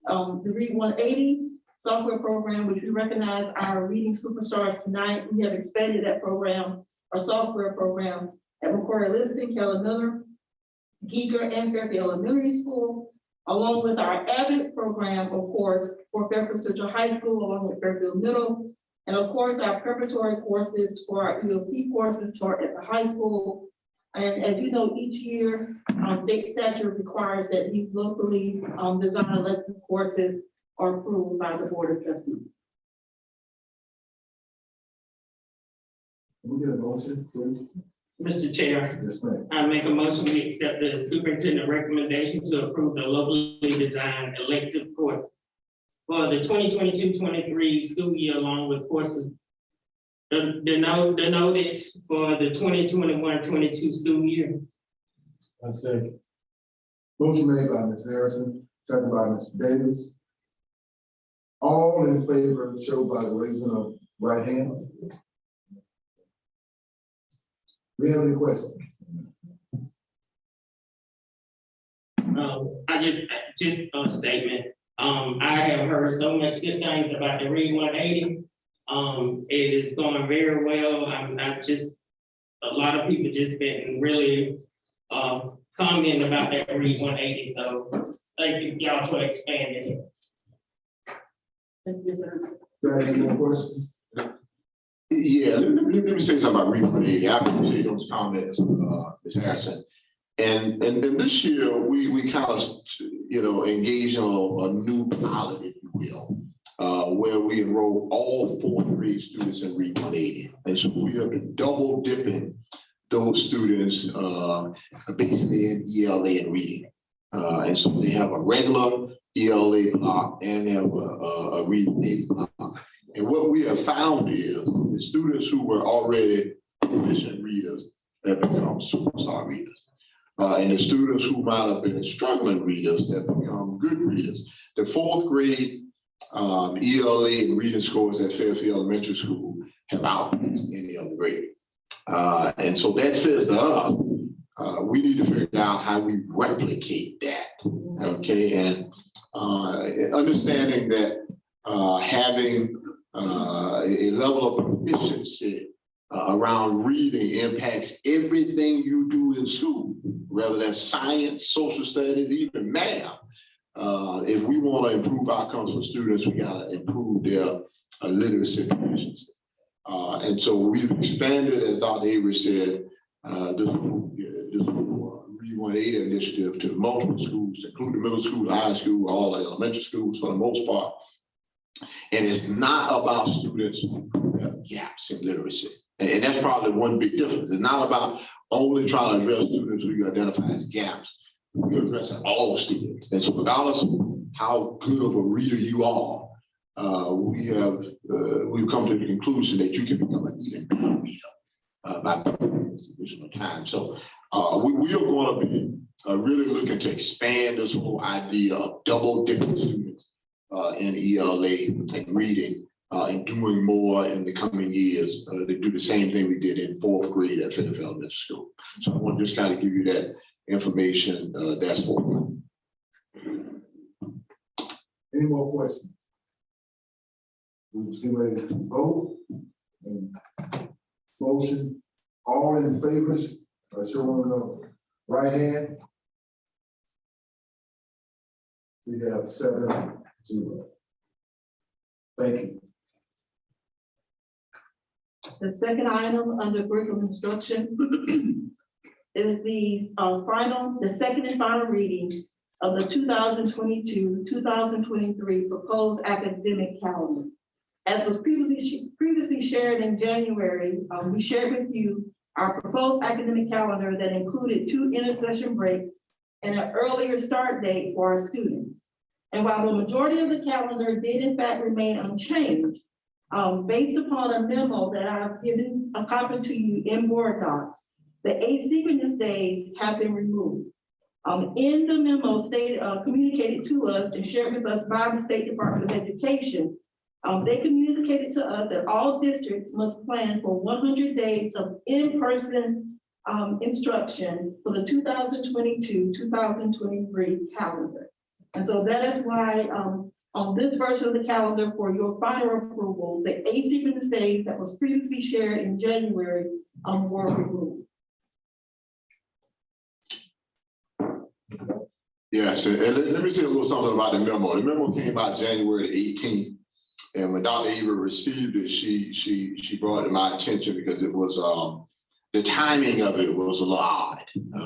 Speaker 6: The Read 180 software program, which we recognize our reading superstars tonight. We have expanded that program, our software program, at Macquarie Liston, Kelly Miller, Giger, and Fairfield Elementary School, along with our Avid program, of course, for Fairfield Central High School, along with Fairfield Middle, and of course, our preparatory courses for our EOC courses at the high school. And as you know, each year, state statute requires that these locally designed elective courses are approved by the Board of Trustees.
Speaker 1: Can we get a motion, please?
Speaker 2: Mr. Chair,
Speaker 1: Yes, ma'am.
Speaker 2: I make a motion we accept the superintendent recommendation to approve the locally designed elective course for the 2022-23 school year, along with courses denoted for the 2021-22 school year.
Speaker 5: I say,
Speaker 1: Motion made by Ms. Harrison, second by Mr. Davis. All in favor, show by the raising of right hand. We have any questions?
Speaker 2: I just a statement. I have heard so much good things about the Read 180. It is going very well. I'm not just, a lot of people just been really commenting about that Read 180. So thank you y'all for expanding it.
Speaker 6: Thank you, sir.
Speaker 1: Do I have any more questions?
Speaker 3: Yeah, let me say something about Read 180. I appreciate those comments, Ms. Harrison. And this year, we kind of, engaged on a new pilot, if you will, where we enroll all fourth grade students in Read 180. And so we have been double dipping those students basically in ELA and reading. And so they have a regular ELA block and they have a Read 180 block. And what we have found is the students who were already proficient readers have become superstar readers. And the students who might have been struggling readers have become good readers. The fourth grade ELA and reading scores at Fairfield Elementary School have outpaced any other grade. And so that says to us, we need to figure out how we replicate that, okay? And understanding that having a level of proficiency around reading impacts everything you do in school, whether that's science, social studies, even math. If we want to improve outcomes for students, we got to improve their literacy proficiency. And so we've expanded, as Dr. Avery said, this Read 180 initiative to multiple schools, including middle school, high school, all the elementary schools for the most part. And it's not about students who have gaps in literacy. And that's probably one big difference. It's not about only trying to address students who you identify as gaps. We're addressing all students. And so regardless of how good of a reader you are, we've come to the conclusion that you can become an even better reader by this additional time. So we are going to be really looking to expand this whole idea of double dipping students in ELA and reading and doing more in the coming years to do the same thing we did in 4th grade at Fairfield Elementary School. So I want to just kind of give you that information. That's for.
Speaker 1: Any more questions? We're still ready to vote. And motion, all in favor, showing the right hand. We have 7-0. Thank you.
Speaker 6: The second item under curriculum instruction is the second and final reading of the 2022-2023 proposed academic calendar. As was previously shared in January, we shared with you our proposed academic calendar that included 2 intercession breaks and an earlier start date for our students. And while the majority of the calendar did in fact remain unchanged, based upon a memo that I've given a copy to you in board docs, the asynchronous days have been removed. In the memo communicated to us and shared with us by the State Department of Education, they communicated to us that all districts must plan for 100 days of in-person instruction for the 2022-2023 calendar. And so that is why on this version of the calendar for your final approval, the asynchronous days that was previously shared in January were removed.
Speaker 3: Yes, and let me say a little something about the memo. The memo came out January 18th. And when Dr. Eva received it, she brought it to my attention because it was the timing of it was a little odd.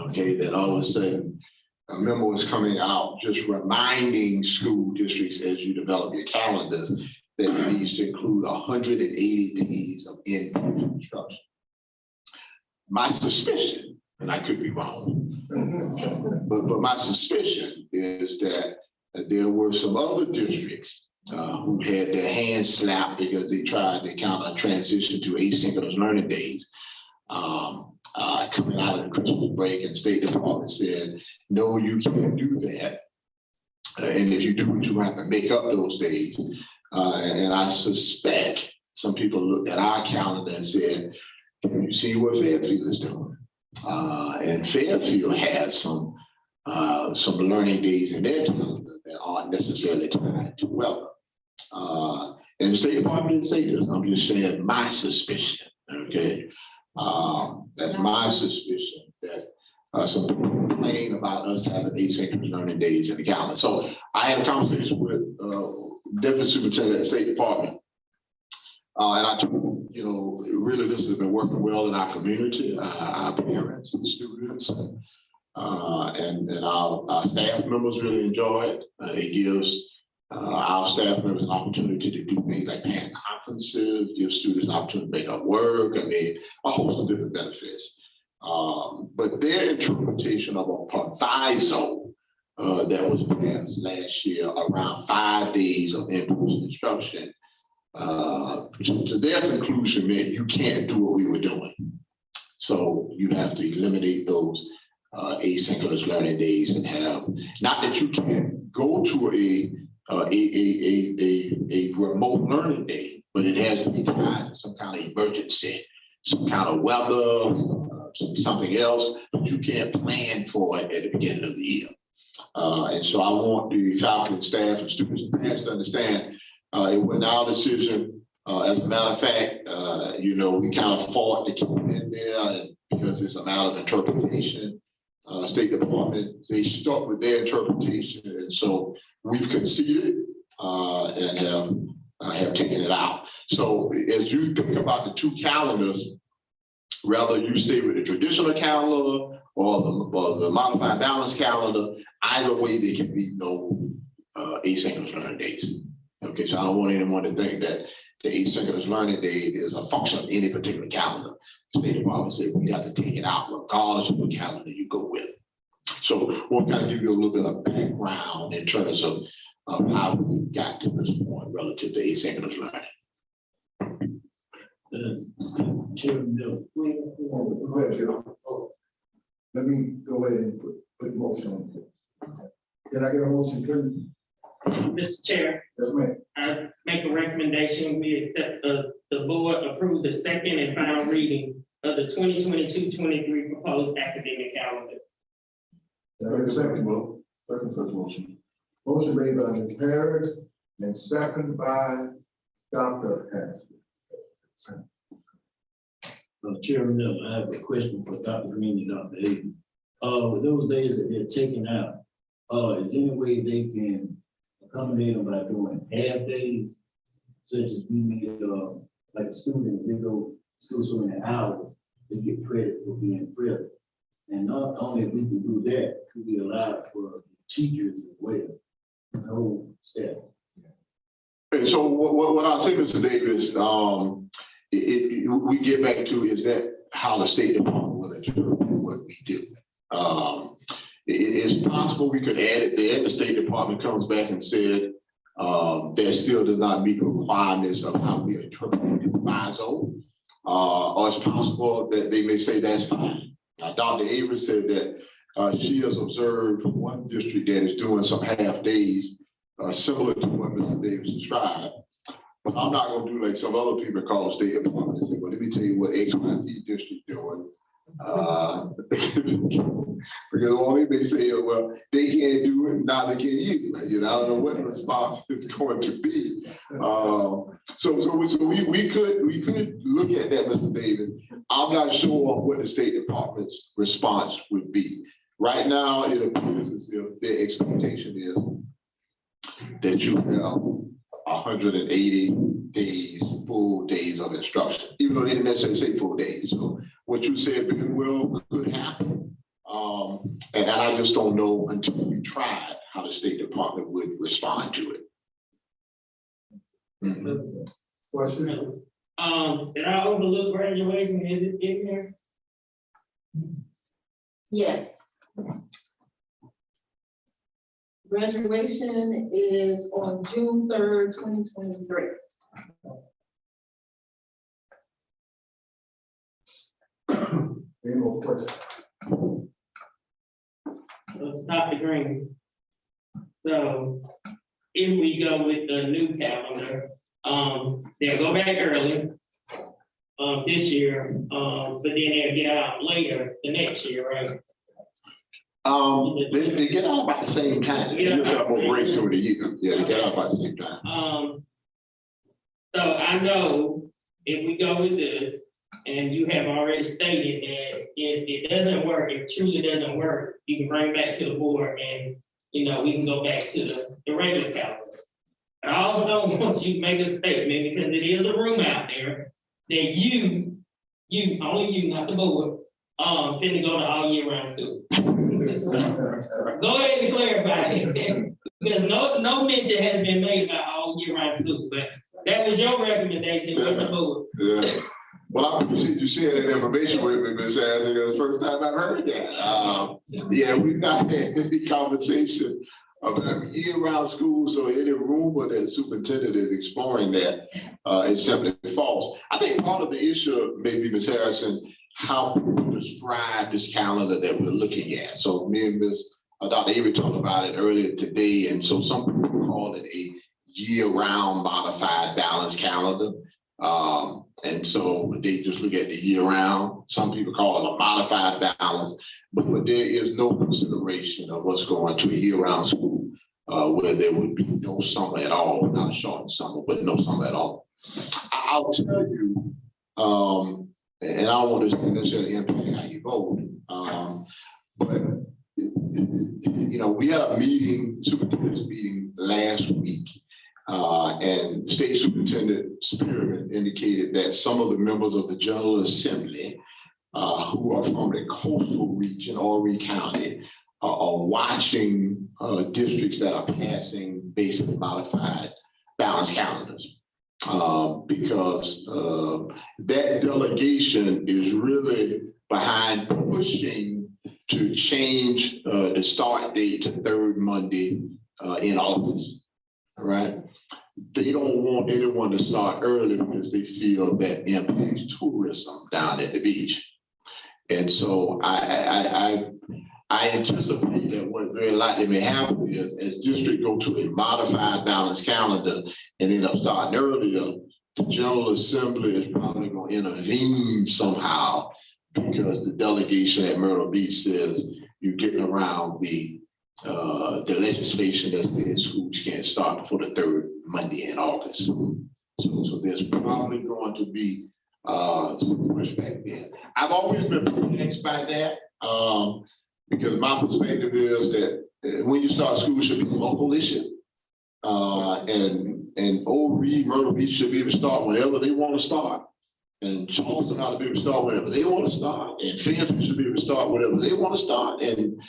Speaker 3: Okay, that all of a sudden a memo is coming out just reminding school districts as you develop your calendars that it needs to include 180 days of in-person instruction. My suspicion, and I could be wrong, but my suspicion is that there were some other districts who had their hands slapped because they tried to kind of transition to asynchronous learning days. Coming out of the Christmas break, and State Department said, no, you can't do that. And if you do it, you have to make up those days. And I suspect some people looked at our calendar and said, can you see what Fairfield is doing? And Fairfield has some learning days in their calendar that aren't necessarily tied to weather. And the State Department didn't say this. I'm just saying my suspicion. Okay, that's my suspicion that some people complain about us having asynchronous learning days in the calendar. So I had a conversation with Deputy Superintendent at the State Department, and I told him, you know, really this has been working well in our community, our parents and students, and our staff members really enjoy it. It gives our staff members an opportunity to do things like parent conferences, give students an opportunity to make up work. I mean, a host of different benefits. But their interpretation of a proviso that was passed last year around 5 days of in-person instruction, to their conclusion meant you can't do what we were doing. So you have to eliminate those asynchronous learning days and have, not that you can't go to a remote learning day, but it has to be tied to some kind of emergency, some kind of weather, something else, but you can't plan for it at the beginning of the year. And so I want the faculty, staff, and students and parents to understand it was our decision. As a matter of fact, you know, we kind of fought to keep it in there, and because it's a matter of interpretation. State Department, they stuck with their interpretation, and so we've conceded and have taken it out. So as you think about the 2 calendars, whether you stay with the traditional calendar or the modified balance calendar, either way there can be no asynchronous learning days. Okay, so I don't want anyone to think that the asynchronous learning day is a function of any particular calendar. The State Department said we have to take it out regardless of what calendar you go with. So we'll kind of give you a little bit of background in terms of how we got to this point relative to asynchronous learning.
Speaker 1: Let me go ahead and put motion on it. Can I get a motion, please?
Speaker 2: Mr. Chair,
Speaker 1: Yes, ma'am.
Speaker 2: I make a recommendation recommendation, we accept the board approve the second and final reading of the 2022-23 proposed academic calendar.
Speaker 1: Second such motion. Motion made by Ms. Harris and second by Dr. Harris.
Speaker 9: Chairman, Miller, I have a question for Dr. Green and Dr. Hayden. With those days that they're taking out, is there any way they can accommodate them by doing half days? Such as we need, like a student, they go to school so many hours, they get credit for being present. And not only if we can do that, could we allow for teachers as well, the whole staff?
Speaker 3: And so what I say, Mr. Davis, we get back to is that how the State Department will interpret what we do. It's possible we could add it there. The State Department comes back and said that still does not meet the requirements of how we interpret the combined zone. Or it's possible that they may say that's fine. Dr. Avery said that she has observed one district that is doing some half days similar to what Mr. Davis described. But I'm not going to do like some other people call the State Department and say, well, let me tell you what X, Y, and Z district doing. Because all they may say, well, they can't do it, neither can you. You know, I don't know what the response is going to be. So we could look at that, Mr. Davis. I'm not sure what the State Department's response would be. Right now, it appears as if their expectation is that you have 180 days, full days of instruction, even though they didn't necessarily say full days. So what you said very well could happen. And I just don't know until we tried how the State Department would respond to it. Mm-hmm.
Speaker 1: Question?
Speaker 2: Did I overlook graduation? Is it in there?
Speaker 6: Yes. Graduation is on June 3rd, 2023.
Speaker 1: Any more questions?
Speaker 2: So Dr. Green. So if we go with the new calendar, they'll go back early this year, but then they'll get out later the next year, right?
Speaker 3: They get out about the same time. They just have more breaks during the year. Yeah, they get out about the same time.
Speaker 2: So I know if we go with this, and you have already stated that if it doesn't work, if it truly doesn't work, you can bring it back to the board and, you know, we can go back to the regular calendar. I also want you to make a statement, because it is a room out there, that you, only you, not the board, finna go to all year round school. Go ahead and clarify it, because no mention has been made about all year round school, but that was your recommendation with the board.
Speaker 3: Yeah. Well, I appreciate you sharing that information with me, Ms. Hazard. It's the first time I've heard that. Yeah, we've not had any conversation about year-round school, so any rumor that the superintendent is exploring that is simply false. I think part of the issue, maybe, Ms. Harrison, how people describe this calendar that we're looking at. So me and Ms. Dr. Avery talked about it earlier today, and so some people call it a year-round modified balance calendar. And so they just look at the year round. Some people call it a modified balance, but there is no consideration of what's going to a year round school where there would be no summer at all, not a short summer, but no summer at all. I'll tell you, and I don't want this to necessarily impact how you vote, but you know, we had a meeting, superintendent's meeting last week. And State Superintendent Spearman indicated that some of the members of the General Assembly who are from the coastal region, Horry County, are watching districts that are passing basically modified balanced calendars. Because that delegation is really behind pushing to change the start date to third Monday in August, right? They don't want anyone to start early because they feel that impacts tourism down at the beach. And so I I anticipate that what very likely may happen is as district go to a modified balanced calendar and end up starting earlier, the General Assembly is probably going to intervene somehow because the delegation at Myrtle Beach says you're getting around the legislation that says schools can't start before the third Monday in August. So there's probably going to be some pushback there. I've always been perplexed by that because my perspective is that when you start school should be a local issue. And Old Reed, Myrtle Beach should be able to start whenever they want to start. And Charleston ought to be able to start whenever they want to start. And Fairfield should be able to start whenever they want to start. And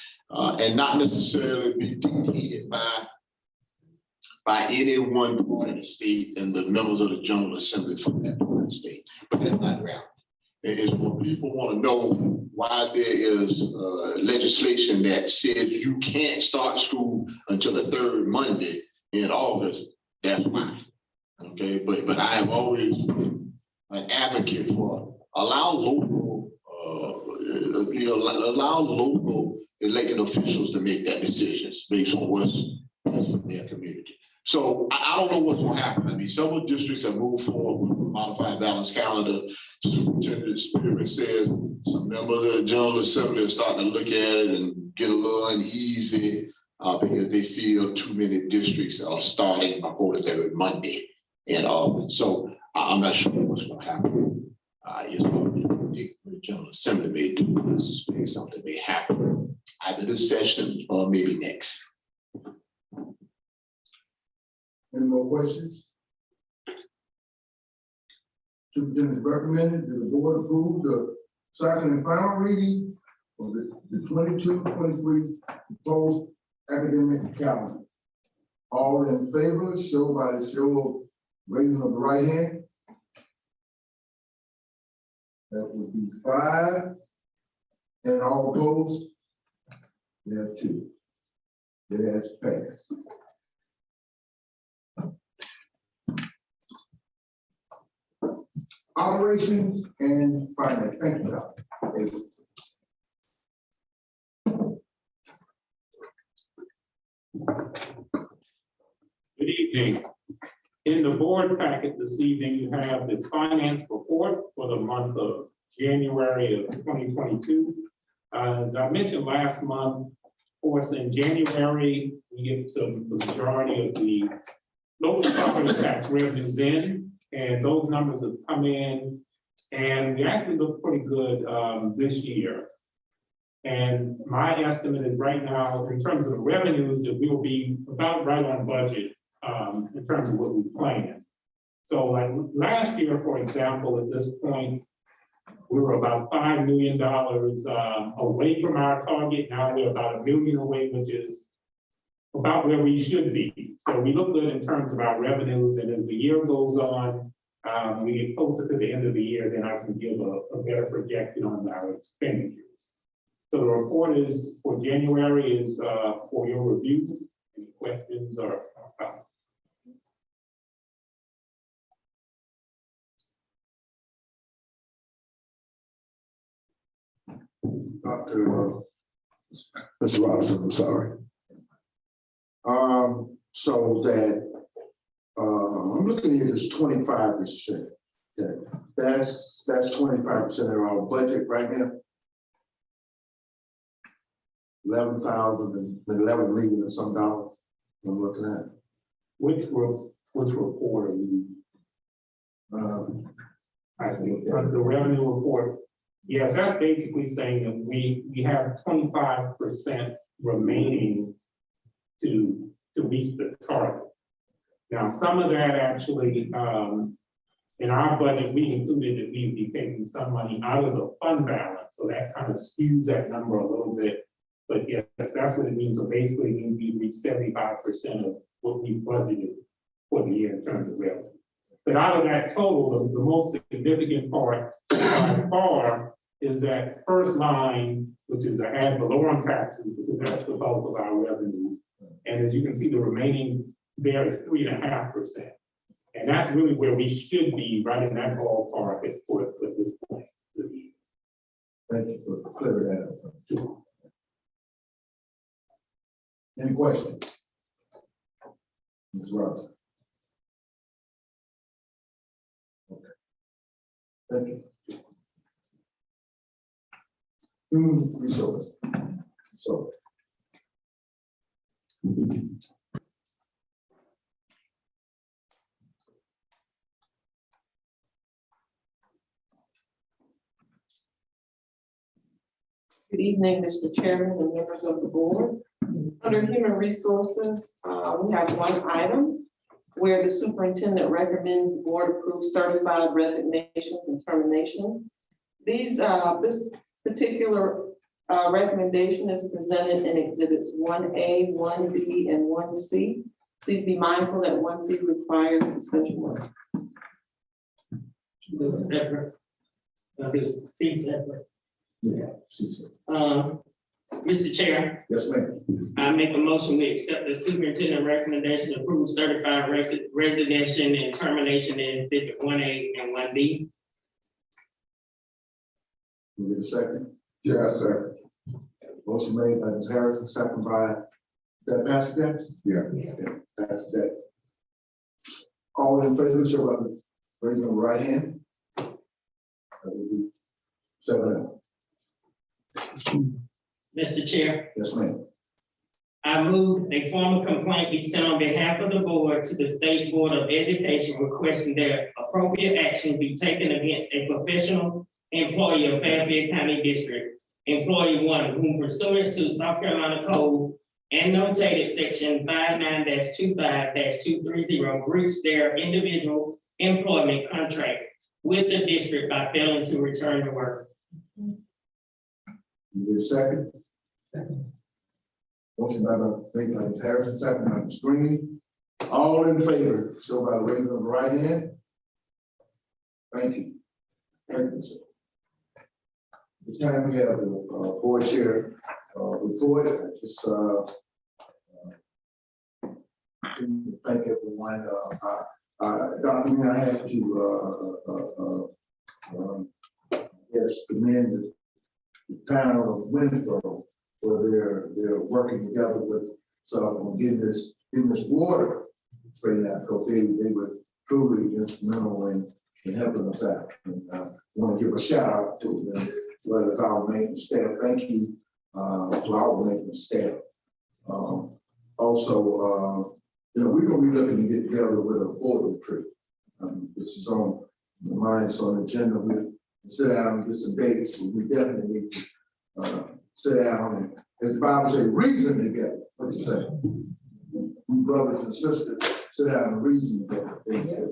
Speaker 3: not necessarily be dictated by any one part of the state and the members of the General Assembly from that part of the state. But that's not the reality. It's when people want to know why there is legislation that says you can't start school until the third Monday in August. That's why. Okay, but I have always been an advocate for allow local elected officials to make that decisions based on what's best for their community. So I don't know what's going to happen. I mean, several districts have moved forward with a modified balanced calendar. Superintendent Spirit says some members of the General Assembly are starting to look at it and get a little uneasy because they feel too many districts are starting before the third Monday in August. So I'm not sure what's going to happen. It's going to be predicted what the General Assembly may do. I suspect something may happen either this session or maybe next.
Speaker 1: Any more questions? Superintendent is recommended that the board approve the second and final reading of the 22-23 proposed academic calendar. All in favor, show by the show of raising of the right hand. That would be 5. And all opposed? We have 2. It has passed. Operations and finance. Thank you, Doctor.
Speaker 5: Good evening. In the board packet this evening, you have the finance report for the month of January of 2022. As I mentioned last month, of course, in January, we get the majority of the local property tax revenues in, and those numbers have come in, and we actually look pretty good this year. And my estimate is right now, in terms of the revenues, that we will be about right on budget in terms of what we planned. So like last year, for example, at this point, we were about $5 million away from our target. Now we're about $1 million away, which is about where we should be. So we look good in terms of our revenues, and as the year goes on, we get closer to the end of the year, then I can give a better projection on our expenditures. So the report is for January is for your review. Any questions or comments?
Speaker 8: Dr. Mr. Robinson, I'm sorry. So that I'm looking at this 25%. That's 25% of our budget right now. 11,000 and 11 million or some dollars. I'm looking at.
Speaker 5: Which report are you? I see the revenue report. Yes, that's basically saying that we have 25% remaining to reach the target. Now, some of that actually, in our budget, we included that we'd be taking some money out of the fund balance. So that kind of skews that number a little bit. But yes, that's what it means. So basically, it means we reach 75% of what we budgeted for the year in terms of revenue. But out of that total, the most significant part by far is that first line, which is the ad valorem taxes, because that's the bulk of our revenue. And as you can see, the remaining there is 3.5%. And that's really where we should be, right in that ballpark at this point.
Speaker 1: Thank you for clearing that up. Any questions? Ms. Robinson? Okay. Thank you. Human resource. So.
Speaker 6: Good evening, Mr. Chairman and members of the board. Under Human Resources, we have one item where the superintendent recommends the board approve certified resignations and termination. This particular recommendation is presented in exhibits 1A, 1B, and 1C. Please be mindful that 1C requires suspension work.
Speaker 2: Separate. C separate.
Speaker 1: Yeah. See,
Speaker 2: Mr. Chair,
Speaker 1: yes, ma'am.
Speaker 2: I make a motion we accept the superintendent recommendation to approve certified resignation and termination in exhibit 1A and 1B.
Speaker 1: We get a second.
Speaker 8: Yeah, sir.
Speaker 1: Motion made by Ms. Harrison, second by, that Pastor Jackson? Yeah. Pastor Jackson. All in favor, show by raising the right hand. That will be 7.
Speaker 2: Mr. Chair,
Speaker 1: Yes, ma'am.
Speaker 2: I move a formal complaint be sent on behalf of the board to the State Board of Education requesting that appropriate action be taken against a professional employee of Fairfield County District, employee 1, whom pursuant to South Carolina Code and notated section 59-25-230 breached their individual employment contract with the district by failing to return to work.
Speaker 1: You get a second? Second. Motion made by Ms. Harrison, second by Ms. Green. All in favor, show by the raising of the right hand. Thank you. Thank you, sir. This time we have the board chair report. Thank everyone. Dr. I have to yes, commend the town of Winsboro for their working together with us on getting this water straightened out, because they were truly instrumental in helping us out. And I want to give a shout out to them as well as our maintenance staff. Thank you to our maintenance staff. Also, we're going to be looking to get together with a photo trip. This is on the mind, it's on the agenda. We'll sit down and get some dates. We definitely need to sit down and, as the Bible says, reason together. What you say? We brothers and sisters sit down and reason together things that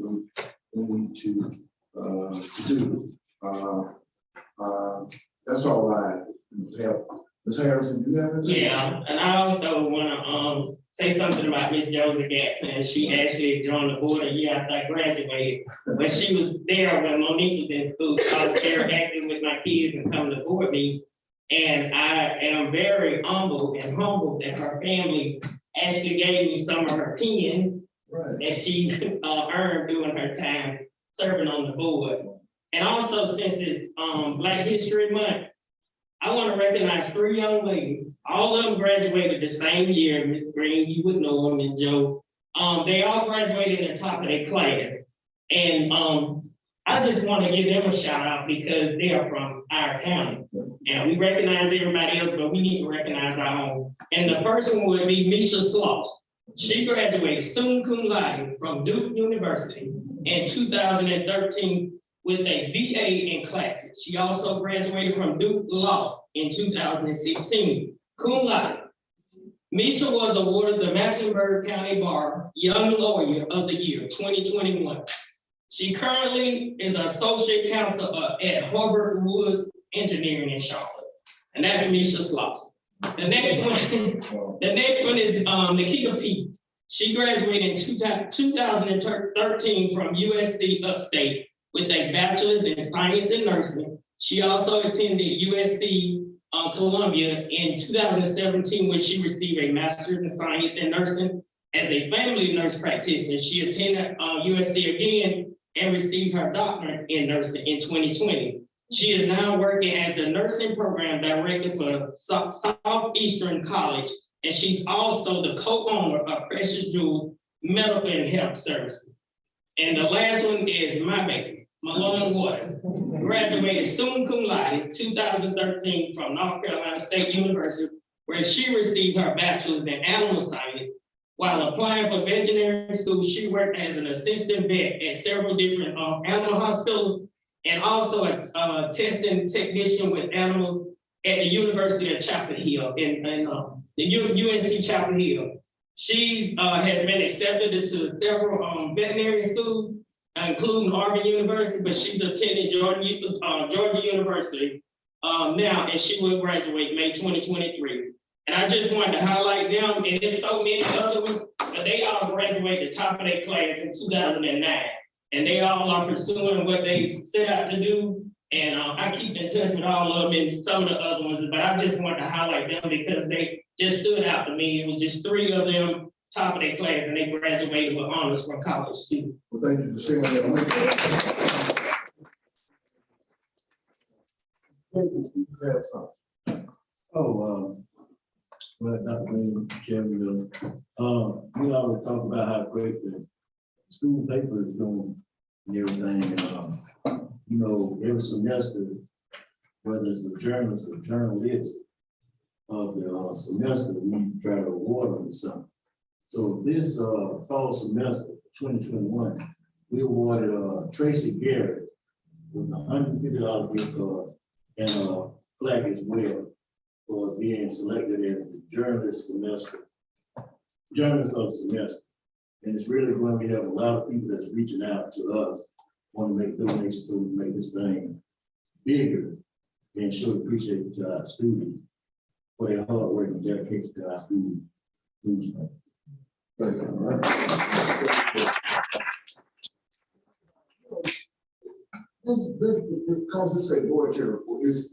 Speaker 1: we need to do. That's all I have. Ms. Harrison, do you have anything?
Speaker 2: Yeah, and I also want to say something about Miss Josie Gatson. She actually joined the board a year after I graduated, but she was there when Monique was in school. So I was very active with my kids and coming to board meetings. And I am very humbled that her family actually gave me some of her pens that she earned during her time serving on the board. And also, since it's Black History Month, I want to recognize 3 young ladies. All of them graduated the same year. Miss Green, you would know them, and Joe. They all graduated at the top of their class. And I just want to give them a shout out because they are from our county. And we recognize everybody else, but we need to recognize our own. And the first one would be Misha Sloss. She graduated summa cum laude from Duke University in 2013 with a BA in classics. She also graduated from Duke Law in 2016, cum laude. Misha was awarded the Mecklenburg County Bar Young Lawyer of the Year 2021. She currently is an associate counsel at Harvard Woods Engineering in Charlotte, and that's Misha Sloss. The next one is Nikita Pete. She graduated in 2013 from USC Upstate with a bachelor's in science and nursing. She also attended USC Columbia in 2017, where she received a master's in science and nursing. As a family nurse practitioner, she attended USC again and received her doctorate in nursing in 2020. She is now working as the nursing program director for Southeastern College and she's also the co-owner of Precious Jewels Medical and Health Services. And the last one is my baby, Malone Waters, graduated summa cum laude 2013 from North Carolina State University, where she received her bachelor's in animal science. While applying for veterinary school, she worked as an assistant vet at several different animal hospitals and also a testing technician with animals at the University of Chapel Hill in the UNC Chapel Hill. She has been accepted into several veterinary schools, including Harvard University, but she's attending Georgia University now, and she will graduate May 2023. And I just wanted to highlight them, and there's so many other ones, but they all graduated top of their class in 2009. And they all are pursuing what they set out to do. And I keep in touch with all of them and some of the other ones, but I just wanted to highlight them because they just stood out to me. It was just 3 of them, top of their class, and they graduated with honors from college too.
Speaker 1: Well, thank you for sharing that. You have something.
Speaker 9: Well, Dr. Green, Chairman, we always talk about how great the school paper is doing and everything. You know, every semester, whether it's a journalist or journalist of the semester, we try to award them something. So this fall semester, 2021, we awarded Tracy Garrett with a $150 gift card and a plaque as well for being selected as the journalist of the semester. And it's really going to have a lot of people that's reaching out to us, want to make donations so we can make this thing bigger and show appreciation to our students for their hard work and dedication to our students.
Speaker 1: Thank you. This, because it's a board chair report, it's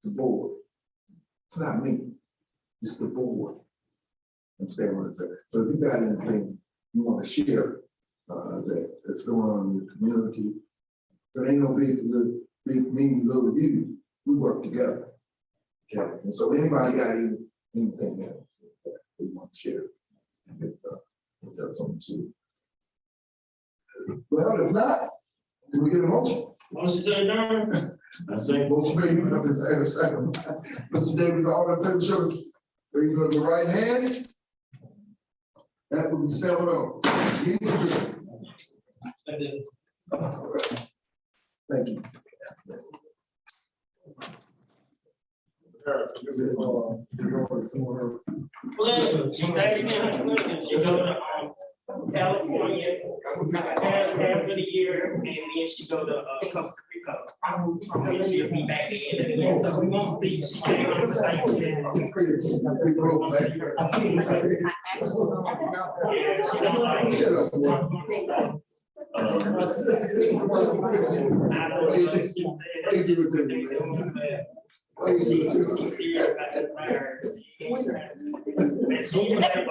Speaker 1: the board. It's not me, it's the board. Understand what I'm saying? So if you got anything you want to share that's going on in the community, there ain't no big me, little you. We work together. Okay, and so anybody got anything else that we want to share? If that's something to. Well, if not, can we get a motion?
Speaker 2: Motion to adjourn.
Speaker 9: I say,
Speaker 1: Motion made, and a second. Mr. Davis, all in favor, show us, raise up the right hand. That will be 7-0. Thank you.
Speaker 2: Well, she actually had a question. She go to California, half of the year, and then she go to Costa Rica. And she'll be back at the end of the year, so we won't see. She came on the same day. Yeah, she don't like it.
Speaker 1: Shut up, man.
Speaker 2: I don't know if she said
Speaker 1: Hey, give it to
Speaker 2: they
Speaker 1: me,
Speaker 2: don't
Speaker 1: man.
Speaker 2: want that.
Speaker 1: Hey, give it to me.
Speaker 2: She's serious about that fire. And she didn't have a